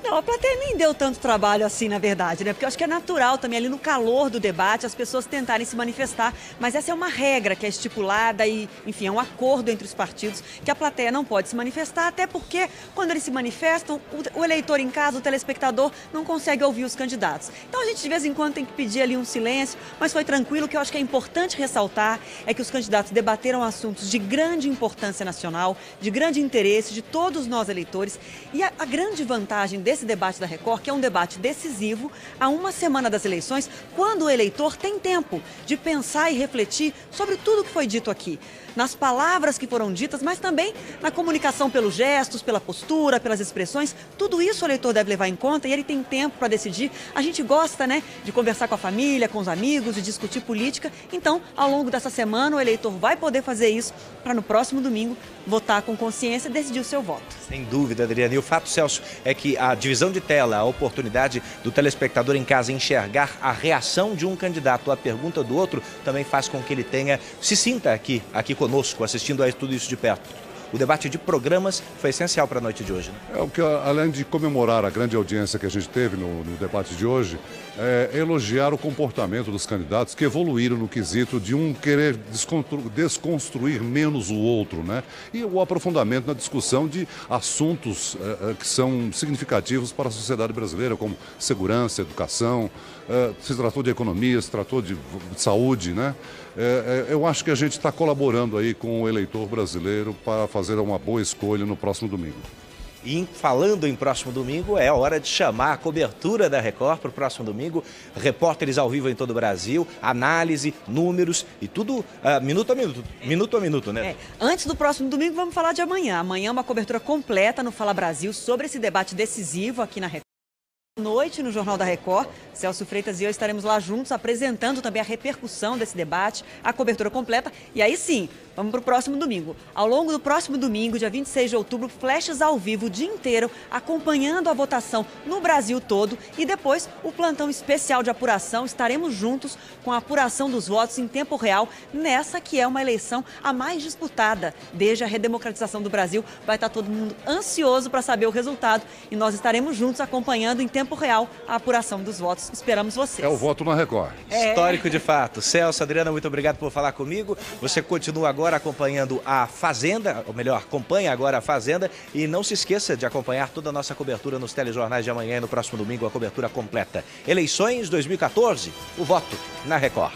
Não, a plateia nem deu tanto trabalho assim, na verdade, né? Porque eu acho que é natural também ali no calor do debate as pessoas tentarem se manifestar, mas essa é uma regra que é estipulada e, enfim, é um acordo entre os partidos que a plateia não pode se manifestar, até porque quando eles se manifestam, o eleitor em casa, o telespectador, não consegue ouvir os candidatos. Então a gente de vez em quando tem que pedir ali um silêncio, mas foi tranquilo. O que eu acho que é importante ressaltar é que os candidatos debateram assuntos de grande importância nacional, de grande interesse de todos nós eleitores. E a grande vantagem desse debate da Record, que é um debate decisivo, a uma semana das eleições, quando o eleitor tem tempo de pensar e refletir sobre tudo que foi dito aqui. Nas palavras que foram ditas, mas também na comunicação pelos gestos, pela postura, pelas expressões. Tudo isso o eleitor deve levar em conta e ele tem tempo para decidir. A gente gosta, né, de conversar com a família, com os amigos, de discutir política. Então, ao longo dessa semana, o eleitor vai poder fazer isso para no próximo domingo votar com consciência e decidir o seu voto. Sem dúvida, Adriana. E o fato, Celso, é que a divisão de tela, a oportunidade do telespectador em casa enxergar a reação de um candidato à pergunta do outro, também faz com que ele se sinta aqui conosco, assistindo a tudo isso de perto. O debate de programas foi essencial para a noite de hoje, né? É o que, além de comemorar a grande audiência que a gente teve no debate de hoje, elogiar o comportamento dos candidatos que evoluíram no quesito de um querer desconstruir menos o outro, né? E o aprofundamento na discussão de assuntos que são significativos para a sociedade brasileira, como segurança, educação, se tratou de economia, se tratou de saúde, né? Eu acho que a gente está colaborando aí com o eleitor brasileiro para fazer uma boa escolha no próximo domingo. E falando em próximo domingo, é hora de chamar a cobertura da Record para o próximo domingo. Repórteres ao vivo em todo o Brasil, análise, números e tudo minuto a minuto, né? Antes do próximo domingo, vamos falar de amanhã. Amanhã é uma cobertura completa no Fala Brasil sobre esse debate decisivo aqui na Record. Noite no Jornal da Record, Celso Freitas e eu estaremos lá juntos apresentando também a repercussão desse debate, a cobertura completa. E aí sim, vamos para o próximo domingo. Ao longo do próximo domingo, dia 26 de outubro, flashes ao vivo o dia inteiro, acompanhando a votação no Brasil todo. E depois, o plantão especial de apuração. Estaremos juntos com a apuração dos votos em tempo real, nessa que é uma eleição a mais disputada desde a redemocratização do Brasil. Vai estar todo mundo ansioso para saber o resultado. E nós estaremos juntos acompanhando em tempo real a apuração dos votos. Esperamos vocês. É o voto na Record. Histórico de fato. Celso, Adriana, muito obrigado por falar comigo. Você continua agora acompanhando a Fazenda, ou melhor, acompanha agora a Fazenda e não se esqueça de acompanhar toda a nossa cobertura nos telejornais de amanhã e no próximo domingo a cobertura completa. Eleições 2014, o voto na Record.